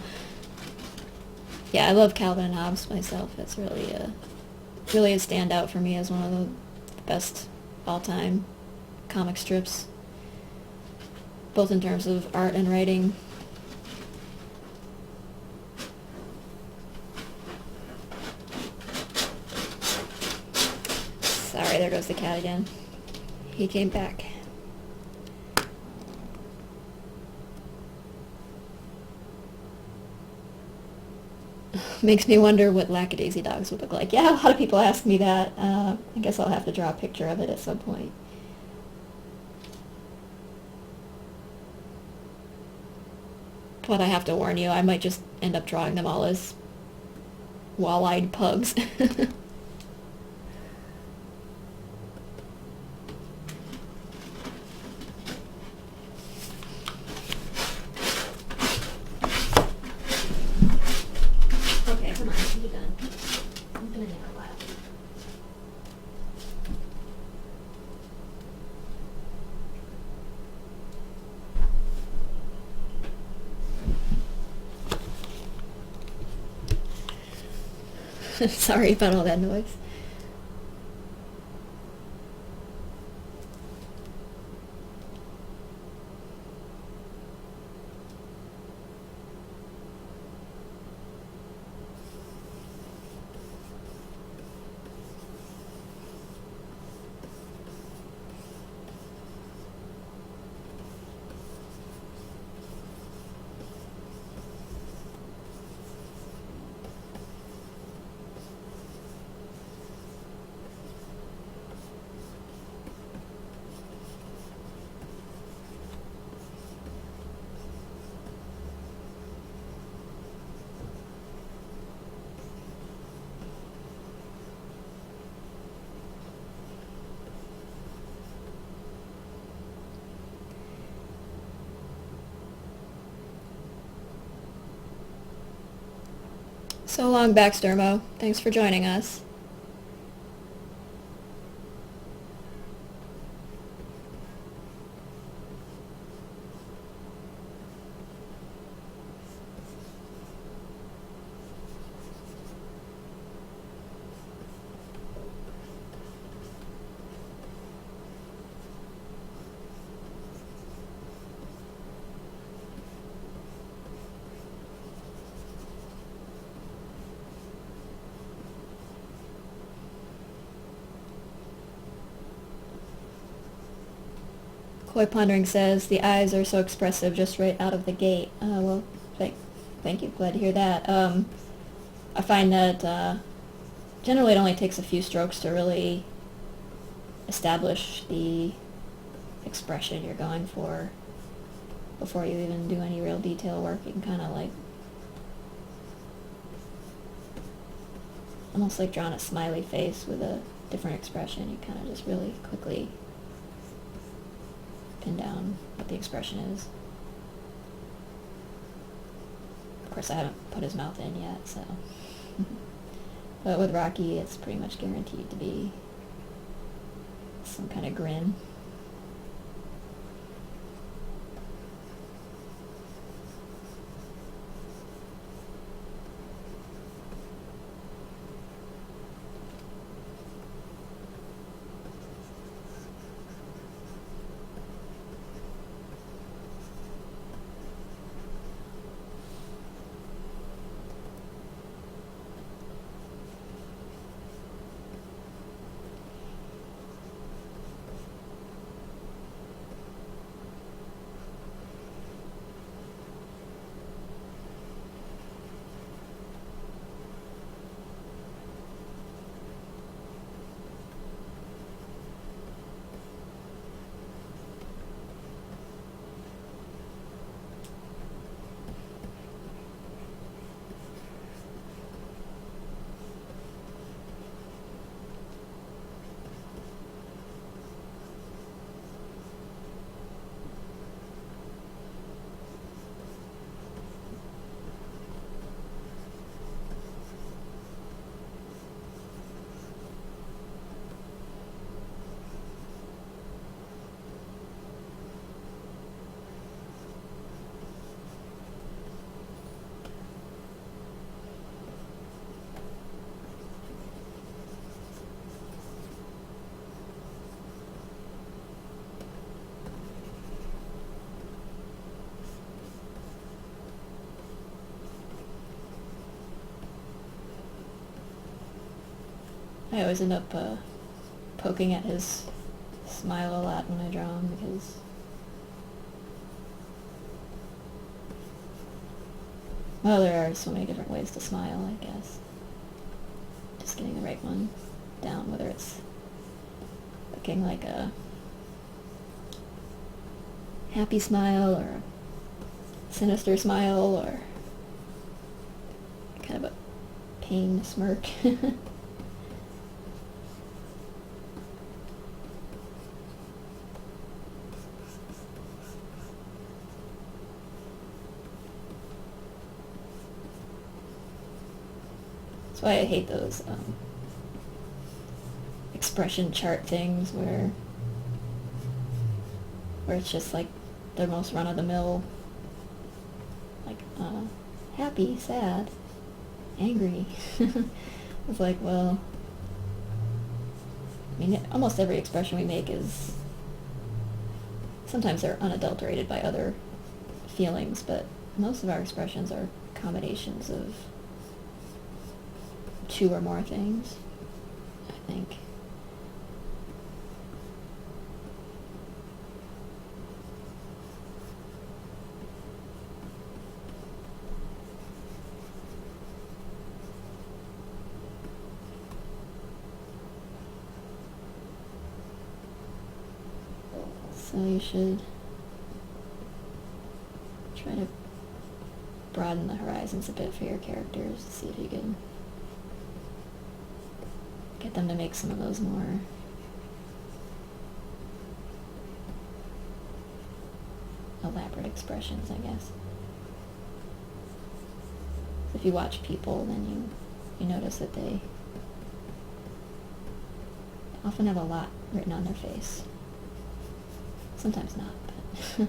Yeah, I love Calvin and Hobbes myself. That's really a standout for me as one of the best all-time comic strips, both in terms of art and writing. Sorry, there goes the cat again. He came back. Makes me wonder what Lackadaisy dogs would look like. Yeah, a lot of people ask me that. I guess I'll have to draw a picture of it at some point. But I have to warn you, I might just end up drawing them all as wall-eyed pugs. Okay, come on, you're done. I'm gonna need a while. Sorry about all that noise. So long, Baxtermo. Thanks for joining us. Koi Pondering says, the eyes are so expressive just right out of the gate. Well, thank you. Glad to hear that. I find that generally it only takes a few strokes to really establish the expression you're going for before you even do any real detail work. You can kind of like almost like drawing a smiley face with a different expression. You kind of just really quickly pin down what the expression is. Of course, I haven't put his mouth in yet, so. But with Rocky, it's pretty much guaranteed to be some kind of grin. I always end up poking at his smile a lot when I draw him because, well, there are so many different ways to smile, I guess. Just getting the right one down, whether it's looking like a happy smile or a sinister smile or kind of a pain smirk. That's why I hate those expression chart things where it's just like the most run-of-the-mill, like happy, sad, angry. It's like, well, I mean, almost every expression we make is, sometimes they're unadulterated by other feelings, but most of our expressions are combinations of two or more things, I think. So you should try to broaden the horizons a bit for your characters, see if you can get them to make some of those more elaborate expressions, I guess. If you watch people, then you notice that they often have a lot written on their face. Sometimes not, but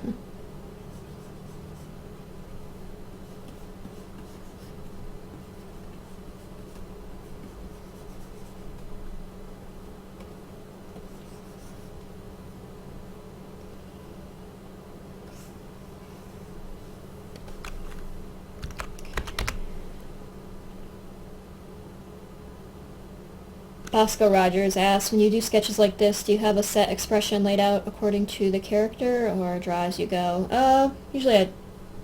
Bosco Rogers asks, when you do sketches like this, do you have a set expression laid out according to the character, or draw as you go? Usually I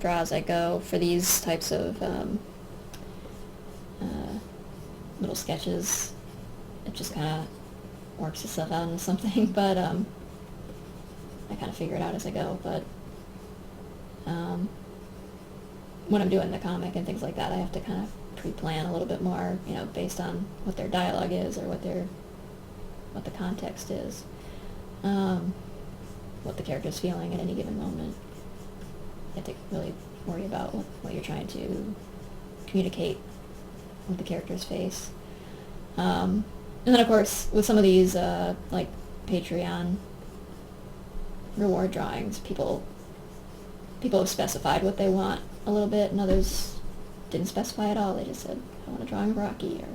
draw as I go for these types of little sketches. It just kind of works itself out into something, but I kind of figure it out as I go. But when I'm doing the comic and things like that, I have to kind of pre-plan a little bit more, based on what their dialogue is or what the context is, what the character's feeling at any given moment. You have to really worry about what you're trying to communicate with the character's face. And then, of course, with some of these, like Patreon reward drawings, people have specified what they want a little bit, and others didn't specify at all. They just said, I want a drawing of Rocky, or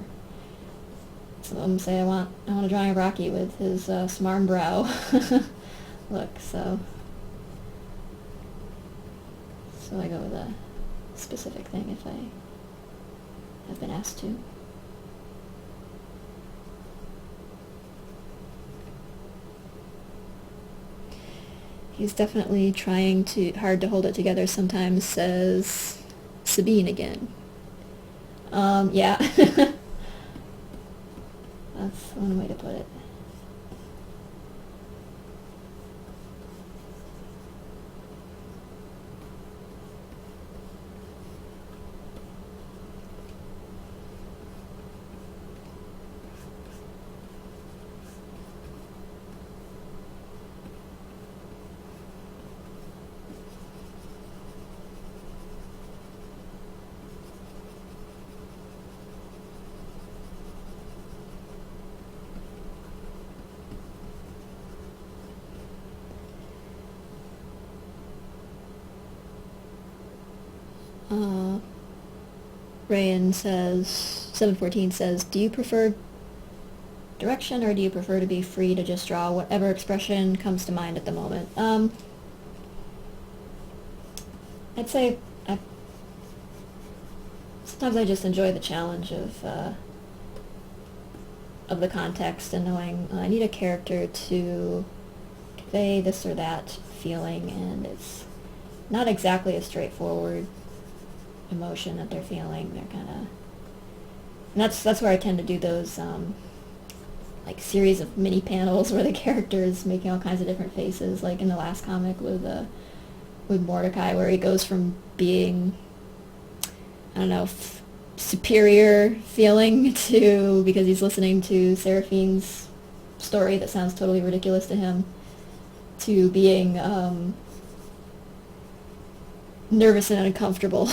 some of them say, I want a drawing of Rocky with his smarm brow look, so I go with a specific thing if I have been asked to. He's definitely trying hard to hold it together sometimes, says Sabine again. Yeah. That's one way to put it. Rayan says, 714 says, do you prefer direction, or do you prefer to be free to just draw whatever expression comes to mind at the moment? I'd say sometimes I just enjoy the challenge of the context and knowing I need a character to convey this or that feeling, and it's not exactly a straightforward emotion that they're feeling. They're kind of, and that's where I tend to do those like series of mini panels where the character is making all kinds of different faces, like in the last comic with Mordecai, where he goes from being, I don't know, superior feeling to, because he's listening to Seraphine's story that sounds totally ridiculous to him, to being nervous and uncomfortable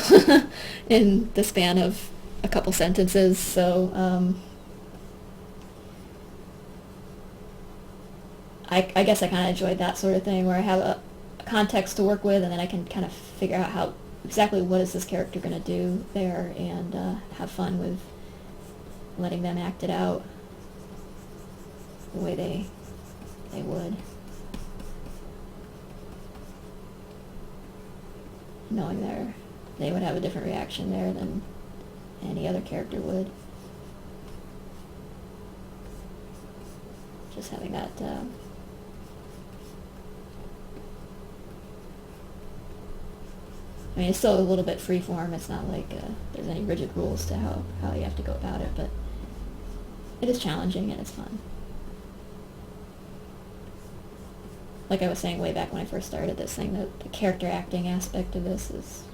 in the span of a couple sentences. So I guess I kind of enjoyed that sort of thing, where I have a context to work with, and then I can kind of figure out how exactly what is this character going to do there, and have fun with letting them act it out the way they would, knowing they would have a different reaction there than any other character would. Just having that I mean, it's still a little bit freeform. It's not like there's any rigid rules to how you have to go about it, but it is challenging and it's fun. Like I was saying way back when I first started this thing, the character acting aspect of this is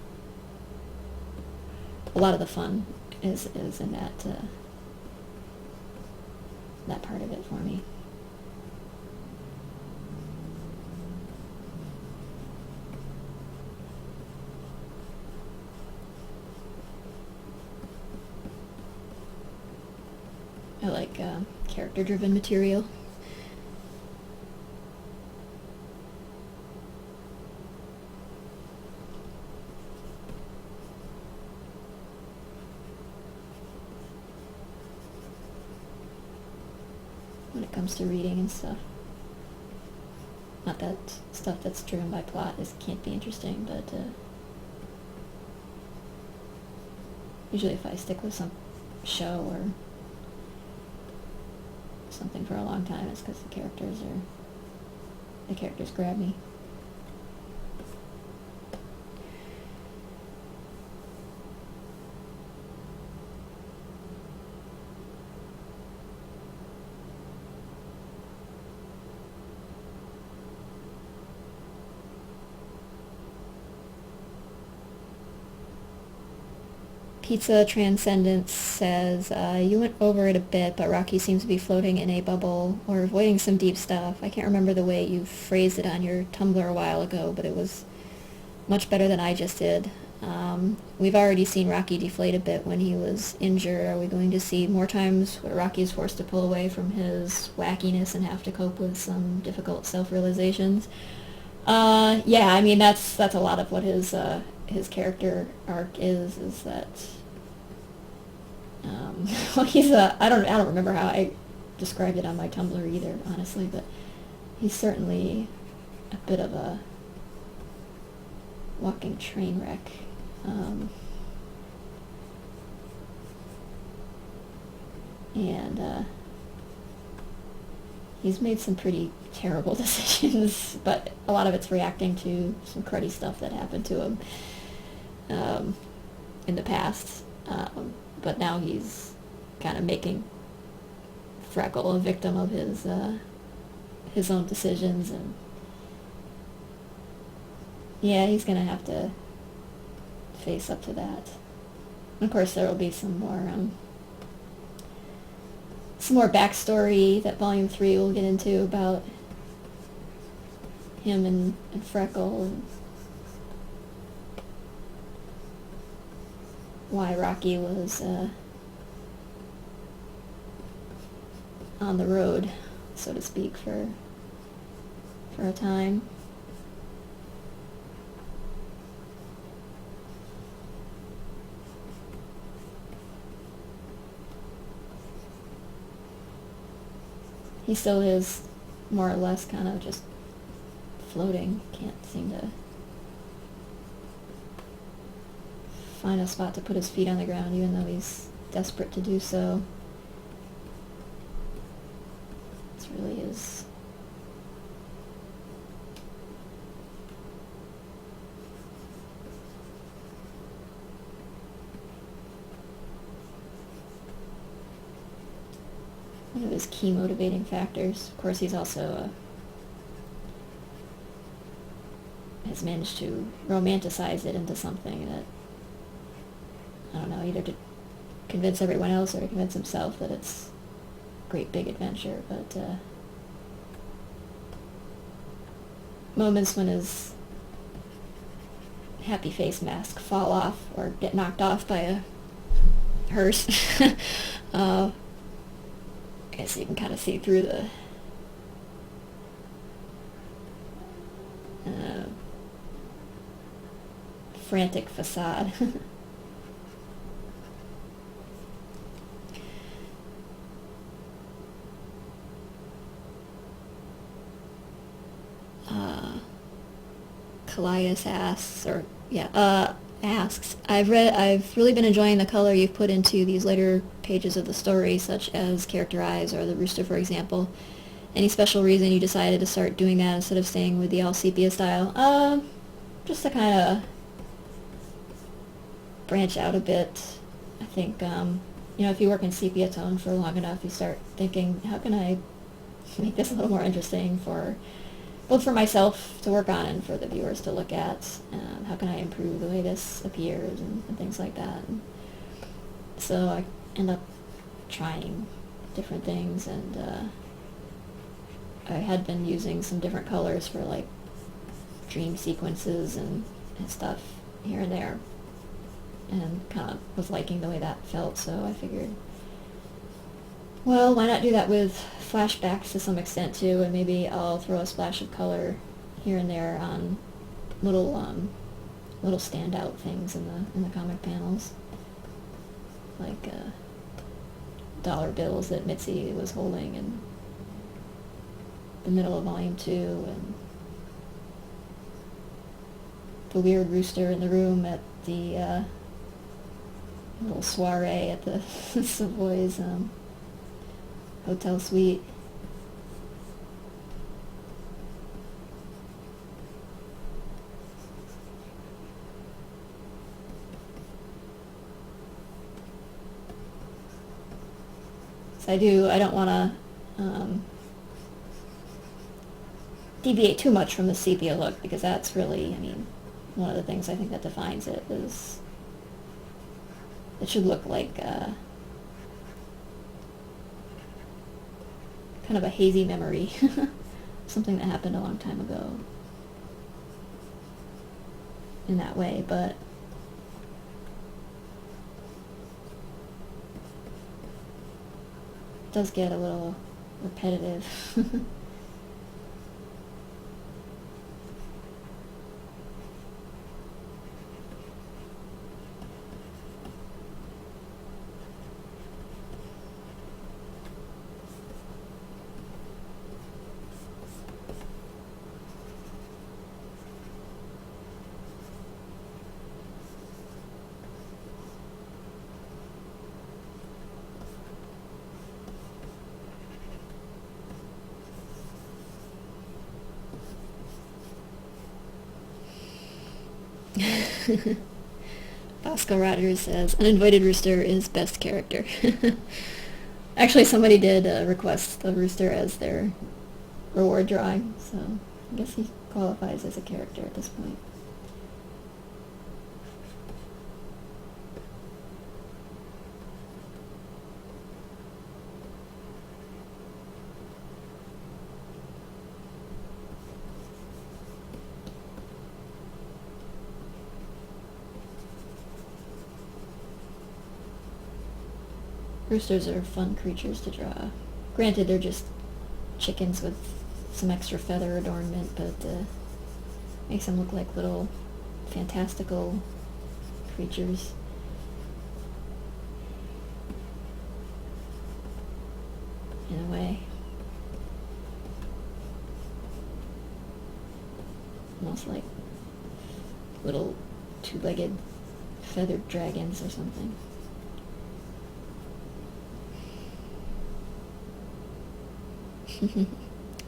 a lot of the fun is in that part of it for me. I like character-driven material. When it comes to reading and stuff. Not that stuff that's driven by plot can't be interesting, but usually if I stick with some show or something for a long time, it's because the characters grab me. Pizza Transcendence says, you went over it a bit, but Rocky seems to be floating in a bubble or avoiding some deep stuff. I can't remember the way you phrased it on your Tumblr a while ago, but it was much better than I just did. We've already seen Rocky deflate a bit when he was injured. Are we going to see more times where Rocky is forced to pull away from his wackiness and have to cope with some difficult self-realizations? Yeah, I mean, that's a lot of what his character arc is that well, I don't remember how I described it on my Tumblr either, honestly, but he's certainly a bit of a walking train wreck. And he's made some pretty terrible decisions, but a lot of it's reacting to some cruddy stuff that happened to him in the past. But now he's kind of making Freckle a victim of his own decisions, and yeah, he's gonna have to face up to that. And of course, there will be some more backstory that Volume 3 will get into about him and Freckle, and why Rocky was on the road, so to speak, for a time. He still is more or less kind of just floating. Can't seem to find a spot to put his feet on the ground, even though he's desperate to do so. This really is one of his key motivating factors. Of course, he's also has managed to romanticize it into something that, I don't know, either to convince everyone else or to convince himself that it's a great big adventure, but moments when his happy face mask fall off or get knocked off by a hearse, I guess you can kind of see through the frantic facade. Callias asks, I've really been enjoying the color you've put into these later pages of the story, such as character eyes or the rooster, for example. Any special reason you decided to start doing that instead of staying with the all sepia style? Just to kind of branch out a bit. I think, if you work in sepia tone for long enough, you start thinking, how can I make this a little more interesting both for myself to work on and for the viewers to look at? How can I improve the way this appears and things like that? And so I end up trying different things, and I had been using some different colors for like dream sequences and stuff here and there, and kind of was liking the way that felt, so I figured, well, why not do that with flashbacks to some extent too, and maybe I'll throw a splash of color here and there on little standout things in the comic panels, like dollar bills that Mitzi was holding in the middle of Volume 2, and the weird rooster in the room at the little soiree at the Savoy's hotel suite. So I don't want to deviate too much from the sepia look, because that's really, I mean, one of the things I think that defines it is it should look like kind of a hazy memory, something that happened a long time ago in that way, but it does get a little repetitive. Bosco Rogers says, uninvited rooster is best character. Actually, somebody did request the rooster as their reward drawing, so I guess he qualifies as a character at this point. Roosters are fun creatures to draw. Granted, they're just chickens with some extra feather adornment, but makes them look like little fantastical creatures. In a way. Almost like little two-legged feathered dragons or something.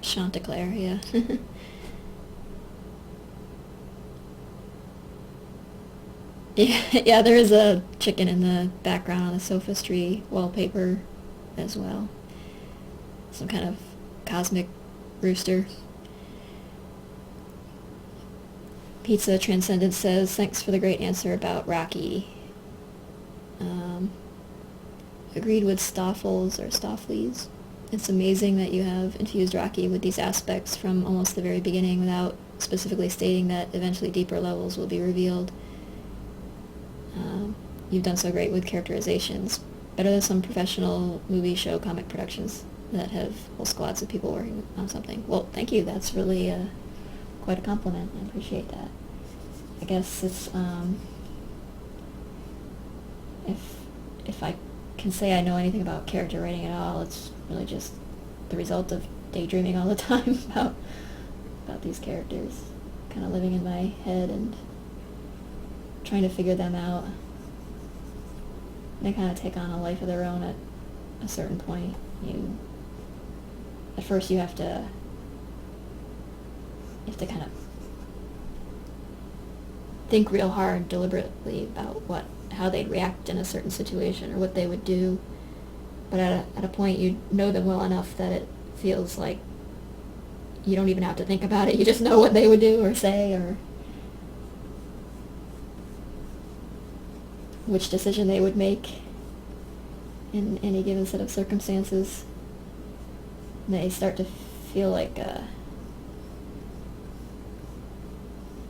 Chanticleer, yeah. Yeah, there is a chicken in the background on the sophistry wallpaper as well. Some kind of cosmic rooster. Pizza Transcendence says, thanks for the great answer about Rocky. Agreed with Stoffels or Stoffleys. It's amazing that you have infused Rocky with these aspects from almost the very beginning without specifically stating that eventually deeper levels will be revealed. You've done so great with characterizations. Better than some professional movie, show, comic productions that have whole squads of people working on something. Well, thank you. That's really quite a compliment. I appreciate that. I guess it's, if I can say I know anything about character writing at all, it's really just the result of daydreaming all the time about these characters, kind of living in my head and trying to figure them out. They kind of take on a life of their own at a certain point. At first you have to kind of think real hard, deliberately about how they'd react in a certain situation or what they would do. But at a point you know them well enough that it feels like you don't even have to think about it. You just know what they would do or say or which decision they would make in any given set of circumstances. They start to feel like a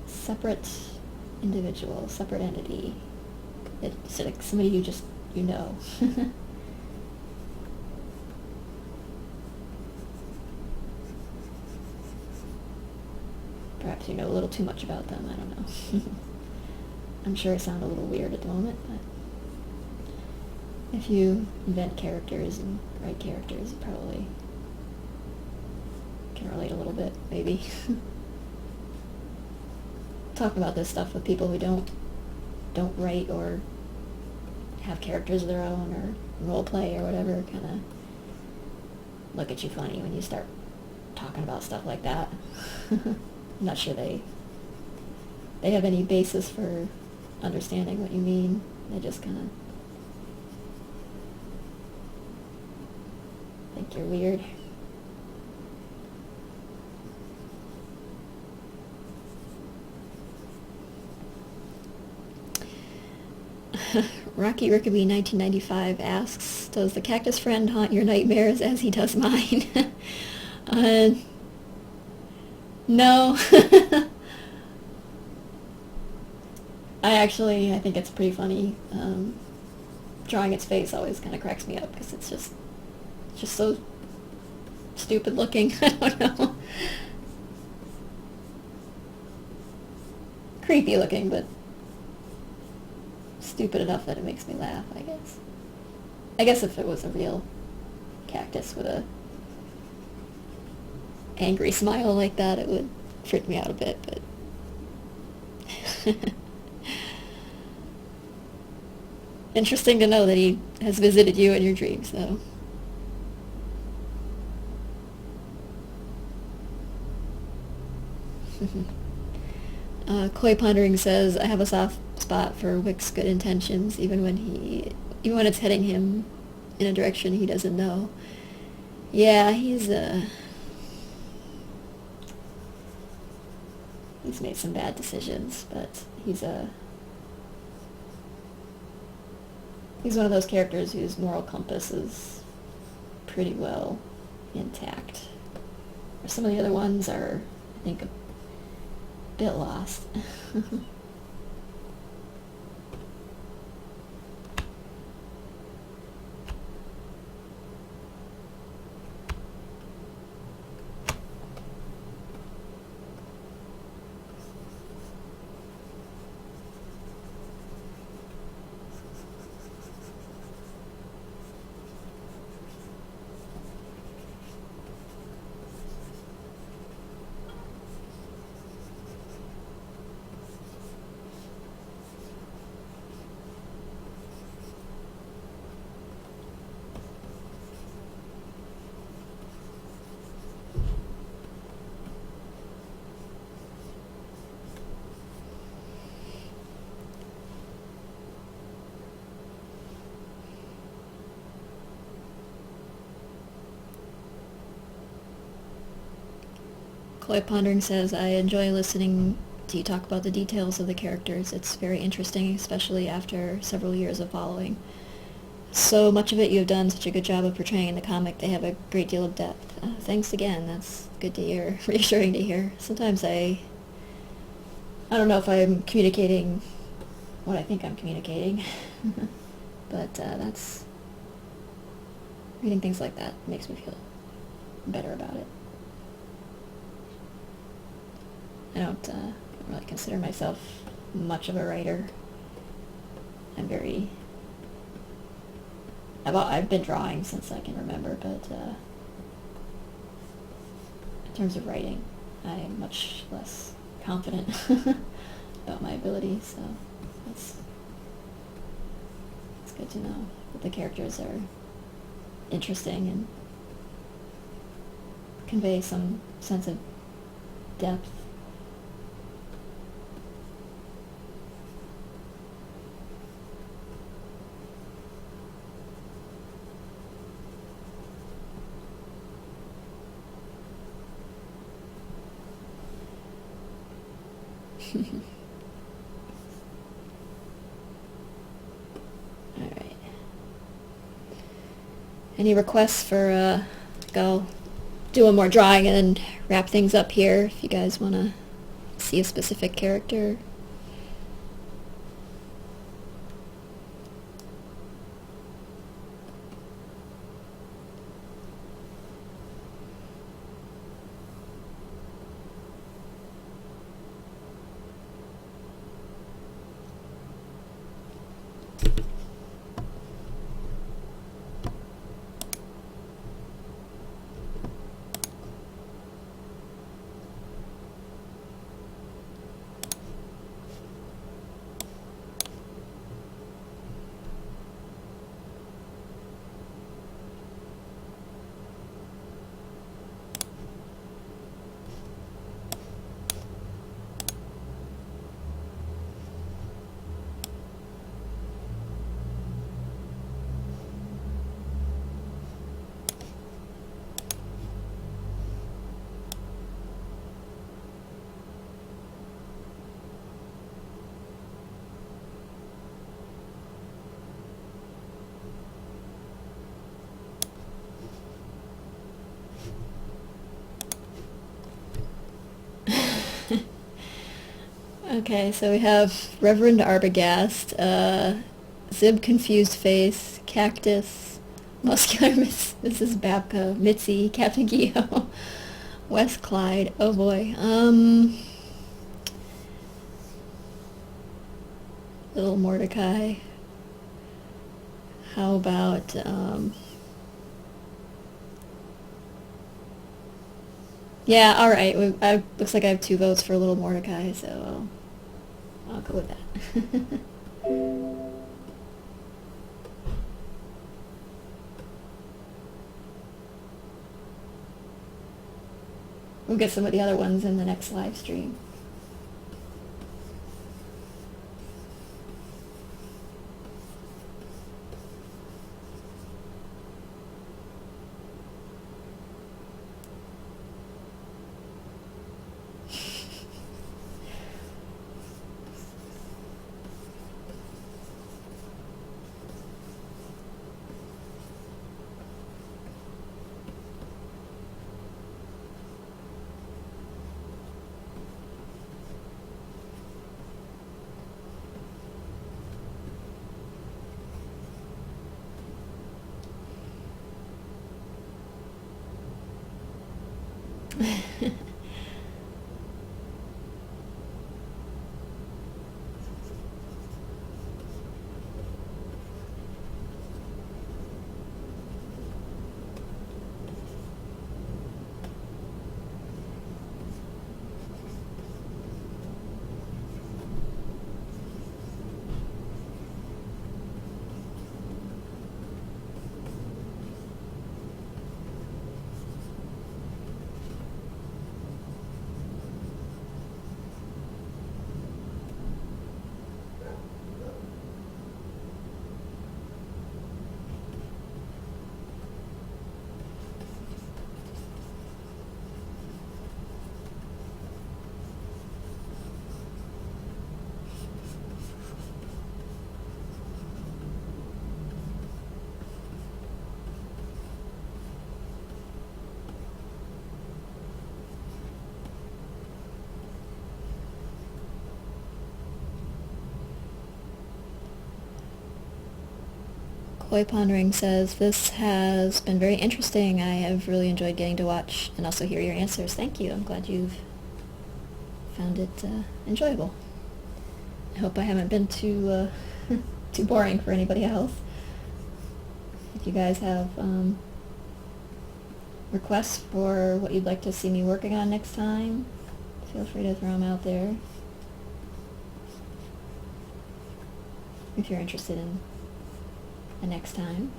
separate individual, separate entity. It's like somebody you know. Perhaps you know a little too much about them, I don't know. I'm sure I sound a little weird at the moment, but if you invent characters and write characters, you probably can relate a little bit, maybe. Talk about this stuff with people who don't write or have characters of their own or role play or whatever, kind of look at you funny when you start talking about stuff like that. I'm not sure they have any basis for understanding what you mean. They just kind of think you're weird. Rocky Rickaby 1995 asks, does the cactus friend haunt your nightmares as he does mine? No. I think it's pretty funny. Drawing its face always kind of cracks me up because it's just so stupid looking. I don't know. Creepy looking, but stupid enough that it makes me laugh, I guess. I guess if it was a real cactus with a angry smile like that, it would freak me out a bit, but interesting to know that he has visited you in your dreams, though. Koi Pondering says, I have a soft spot for Wick's good intentions, even when it's heading him in a direction he doesn't know. Yeah, he's made some bad decisions, but he's one of those characters whose moral compass is pretty well intact. Some of the other ones are, I think, a bit lost. Koi Pondering says, I enjoy listening to you talk about the details of the characters. It's very interesting, especially after several years of following. So much of it you have done such a good job of portraying in the comic. They have a great deal of depth. Thanks again. That's good to hear. Reassuring to hear. Sometimes I don't know if I'm communicating what I think I'm communicating. But that's... reading things like that makes me feel better about it. I don't really consider myself much of a writer. I've been drawing since I can remember, but in terms of writing, I'm much less confident about my abilities, so it's good to know that the characters are interesting and convey some sense of depth. Alright. Any requests for, I'll do one more drawing and then wrap things up here if you guys want to see a specific character. Okay, so we have Reverend Arbogast, Zib Confused Face, Cactus, Muscular Mrs. Babka, Mitzi, Captain Keogh, Wes Clyde. Oh boy. Little Mordecai. How about yeah, all right. Looks like I have 2 votes for Little Mordecai, so I'll go with that. We'll get some of the other ones in the next live stream. Koi Pondering says, this has been very interesting. I have really enjoyed getting to watch and also hear your answers. Thank you. I'm glad you've found it enjoyable. I hope I haven't been too too boring for anybody else. If you guys have requests for what you'd like to see me working on next time, feel free to throw them out there. If you're interested in the next time.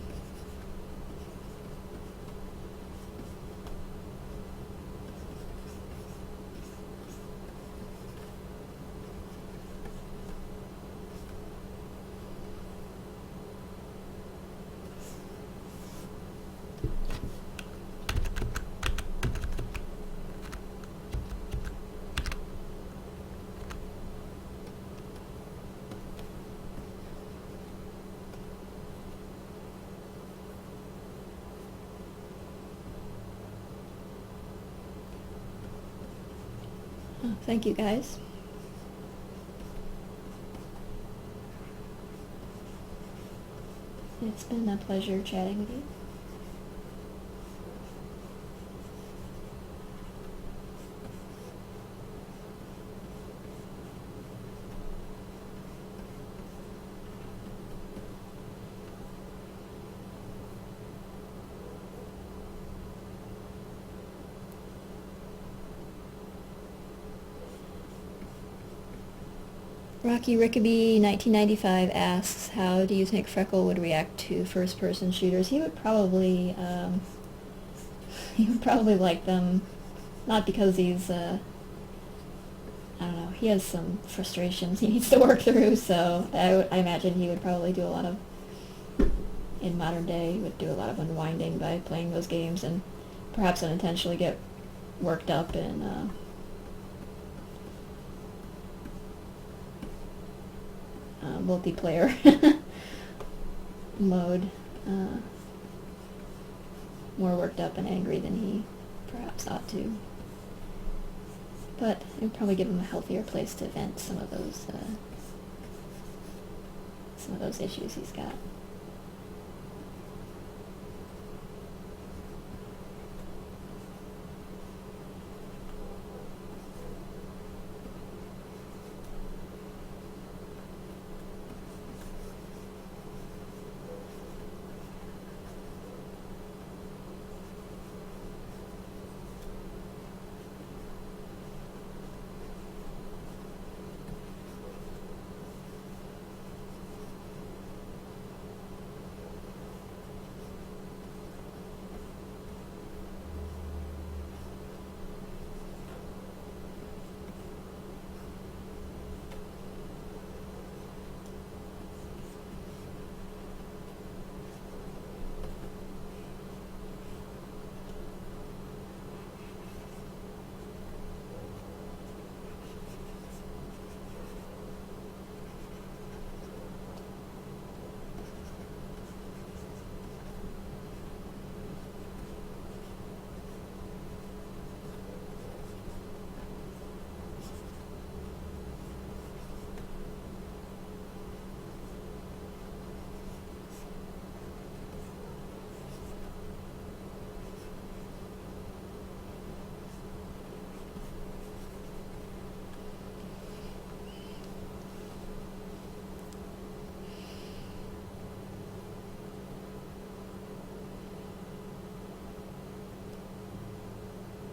Oh, thank you guys. It's been a pleasure chatting with you. Rocky Rickaby 1995 asks, how do you think Freckle would react to first-person shooters? He would probably like them, not because he's I don't know, he has some frustrations he needs to work through, so I imagine he would probably do a lot of, in modern day, would do a lot of unwinding by playing those games and perhaps unintentionally get worked up in multiplayer mode, more worked up and angry than he perhaps ought to. But it would probably give him a healthier place to vent some of those issues he's got.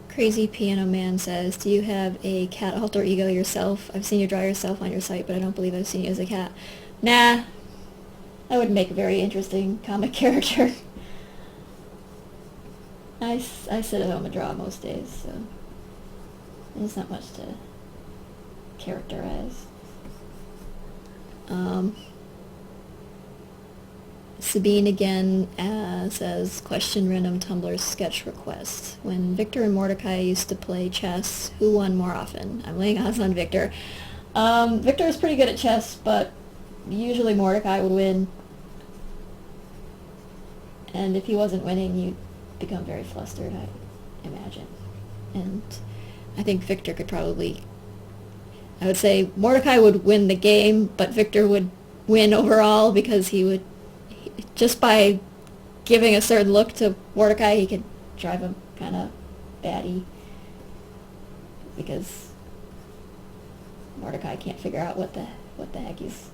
Crazy Piano Man says, do you have a cat alter ego yourself? I've seen you draw yourself on your site, but I don't believe I've seen you as a cat. Nah, that would make a very interesting comic character. I sit at home and draw most days, so there's not much to characterize. Sabine again says, question random Tumblr sketch request. When Victor and Mordecai used to play chess, who won more often? I'm laying odds on Victor. Victor is pretty good at chess, but usually Mordecai would win. And if he wasn't winning, you'd become very flustered, I imagine. And I think Victor could probably... I would say Mordecai would win the game, but Victor would win overall because he would... Just by giving a certain look to Mordecai, he could drive him kind of batty. Because Mordecai can't figure out what the heck he's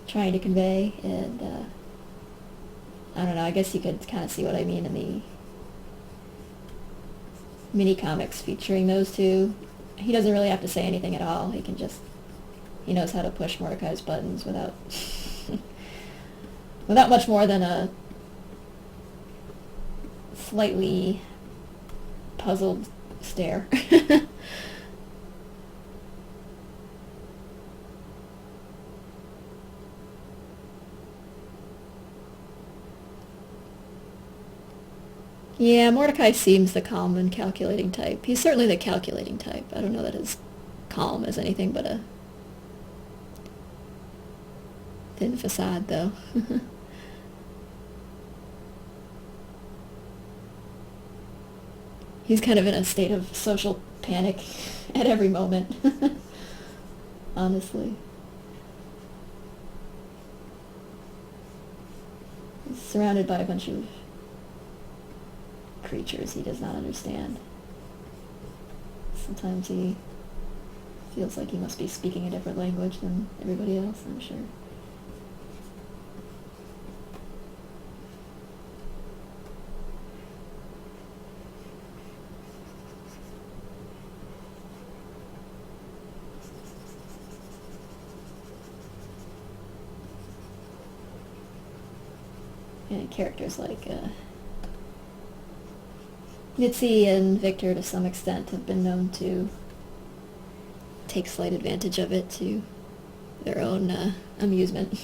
trying to convey. And I don't know, I guess you could kind of see what I mean in the mini comics featuring those two. He doesn't really have to say anything at all. He knows how to push Mordecai's buttons without without much more than a slightly puzzled stare. Yeah, Mordecai seems the calm and calculating type. He's certainly the calculating type. I don't know that his calm is anything but a thin facade, though. He's kind of in a state of social panic at every moment. Honestly. He's surrounded by a bunch of creatures he does not understand. Sometimes he feels like he must be speaking a different language than everybody else, I'm sure. And characters like Mitzi and Victor, to some extent, have been known to take slight advantage of it to their own amusement.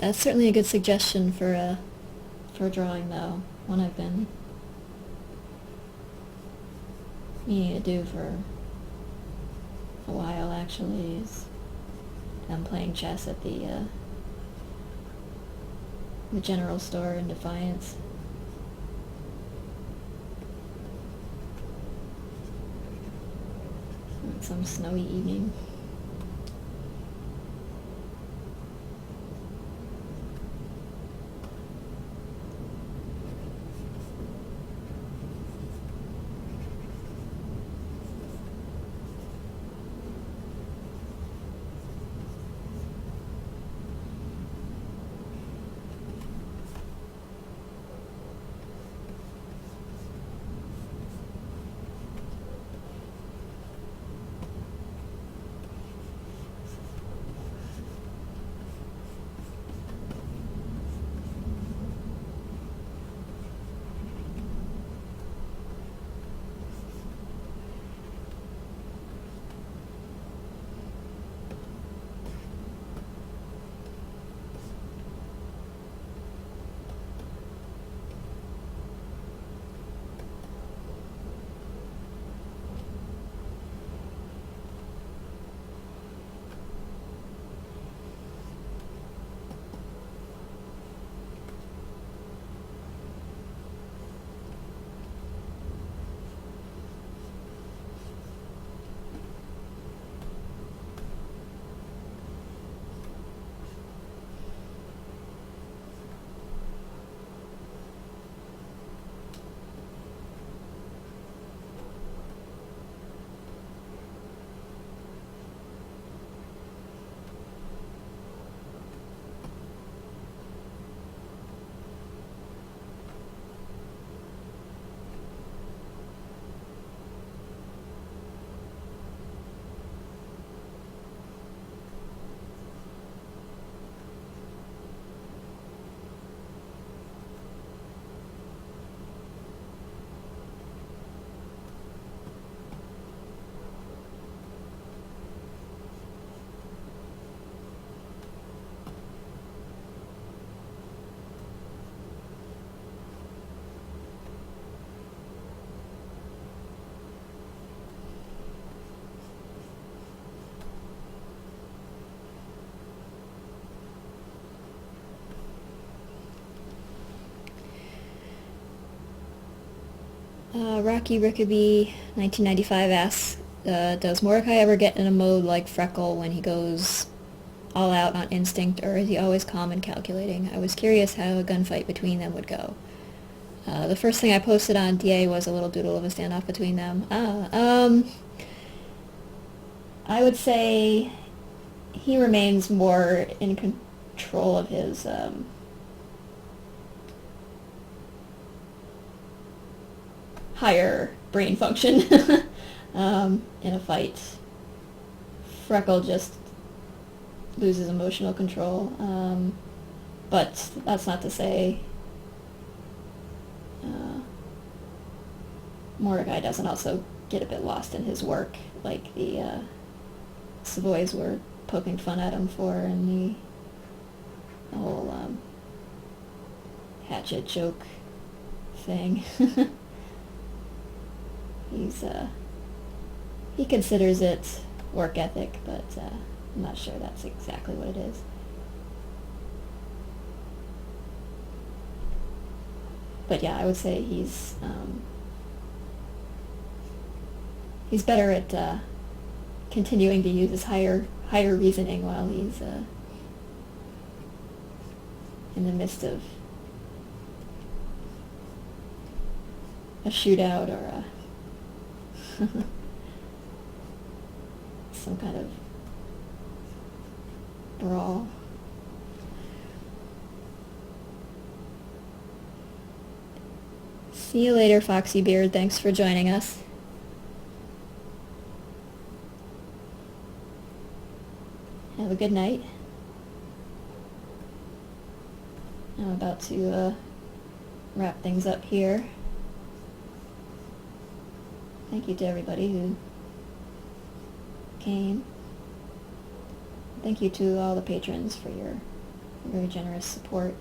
That's certainly a good suggestion for drawing, though. One I've been meaning to do for a while, actually, is I'm playing chess at the general store in Defiance. On some snowy evening. Rocky Rickaby 1995 asks, does Mordecai ever get in a mode like Freckle when he goes all out on instinct, or is he always calm and calculating? I was curious how a gunfight between them would go. The first thing I posted on DA was a little doodle of a standoff between them. I would say he remains more in control of his higher brain function in a fight. Freckle just loses emotional control, but that's not to say Mordecai doesn't also get a bit lost in his work, like the Savoys were poking fun at him for in the whole hatchet joke thing. He considers it work ethic, but I'm not sure that's exactly what it is. But yeah, I would say he's better at continuing to use his higher reasoning while he's in the midst of a shootout or a some kind of brawl. See you later, Foxy Beard. Thanks for joining us. Have a good night. I'm about to wrap things up here. Thank you to everybody who came. Thank you to all the patrons for your very generous support.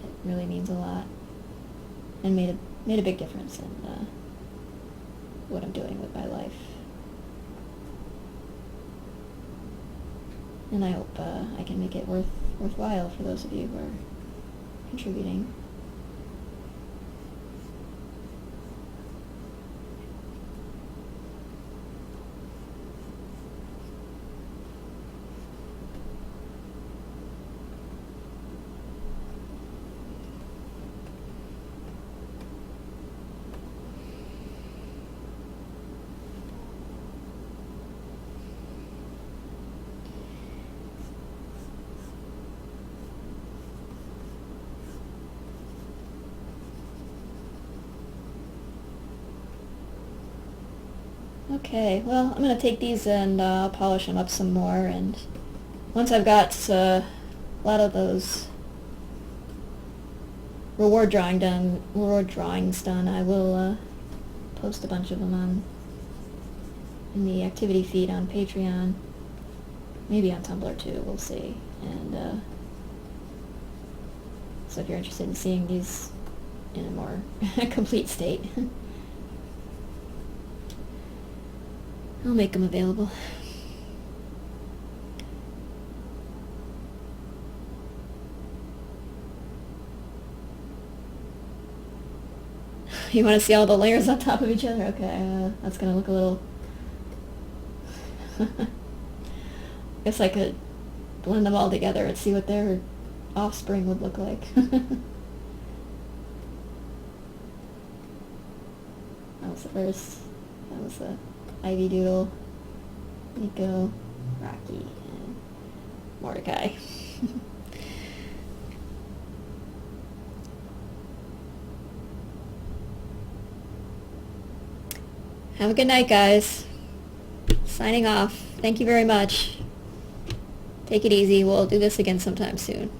It really means a lot, and made a big difference in what I'm doing with my life. And I hope I can make it worthwhile for those of you who are contributing. Okay, well, I'm going to take these and polish them up some more, and once I've got a lot of those reward drawings done, I will post a bunch of them in the activity feed on Patreon, maybe on Tumblr too, we'll see. And so if you're interested in seeing these in a more complete state, I'll make them available. You want to see all the layers on top of each other? Okay, that's going to look a little... Guess I could blend them all together and see what their offspring would look like. That was the first. That was the Ivy Doodle, Nico, Rocky, and Mordecai. Have a good night, guys. Signing off. Thank you very much. Take it easy. We'll do this again sometime soon.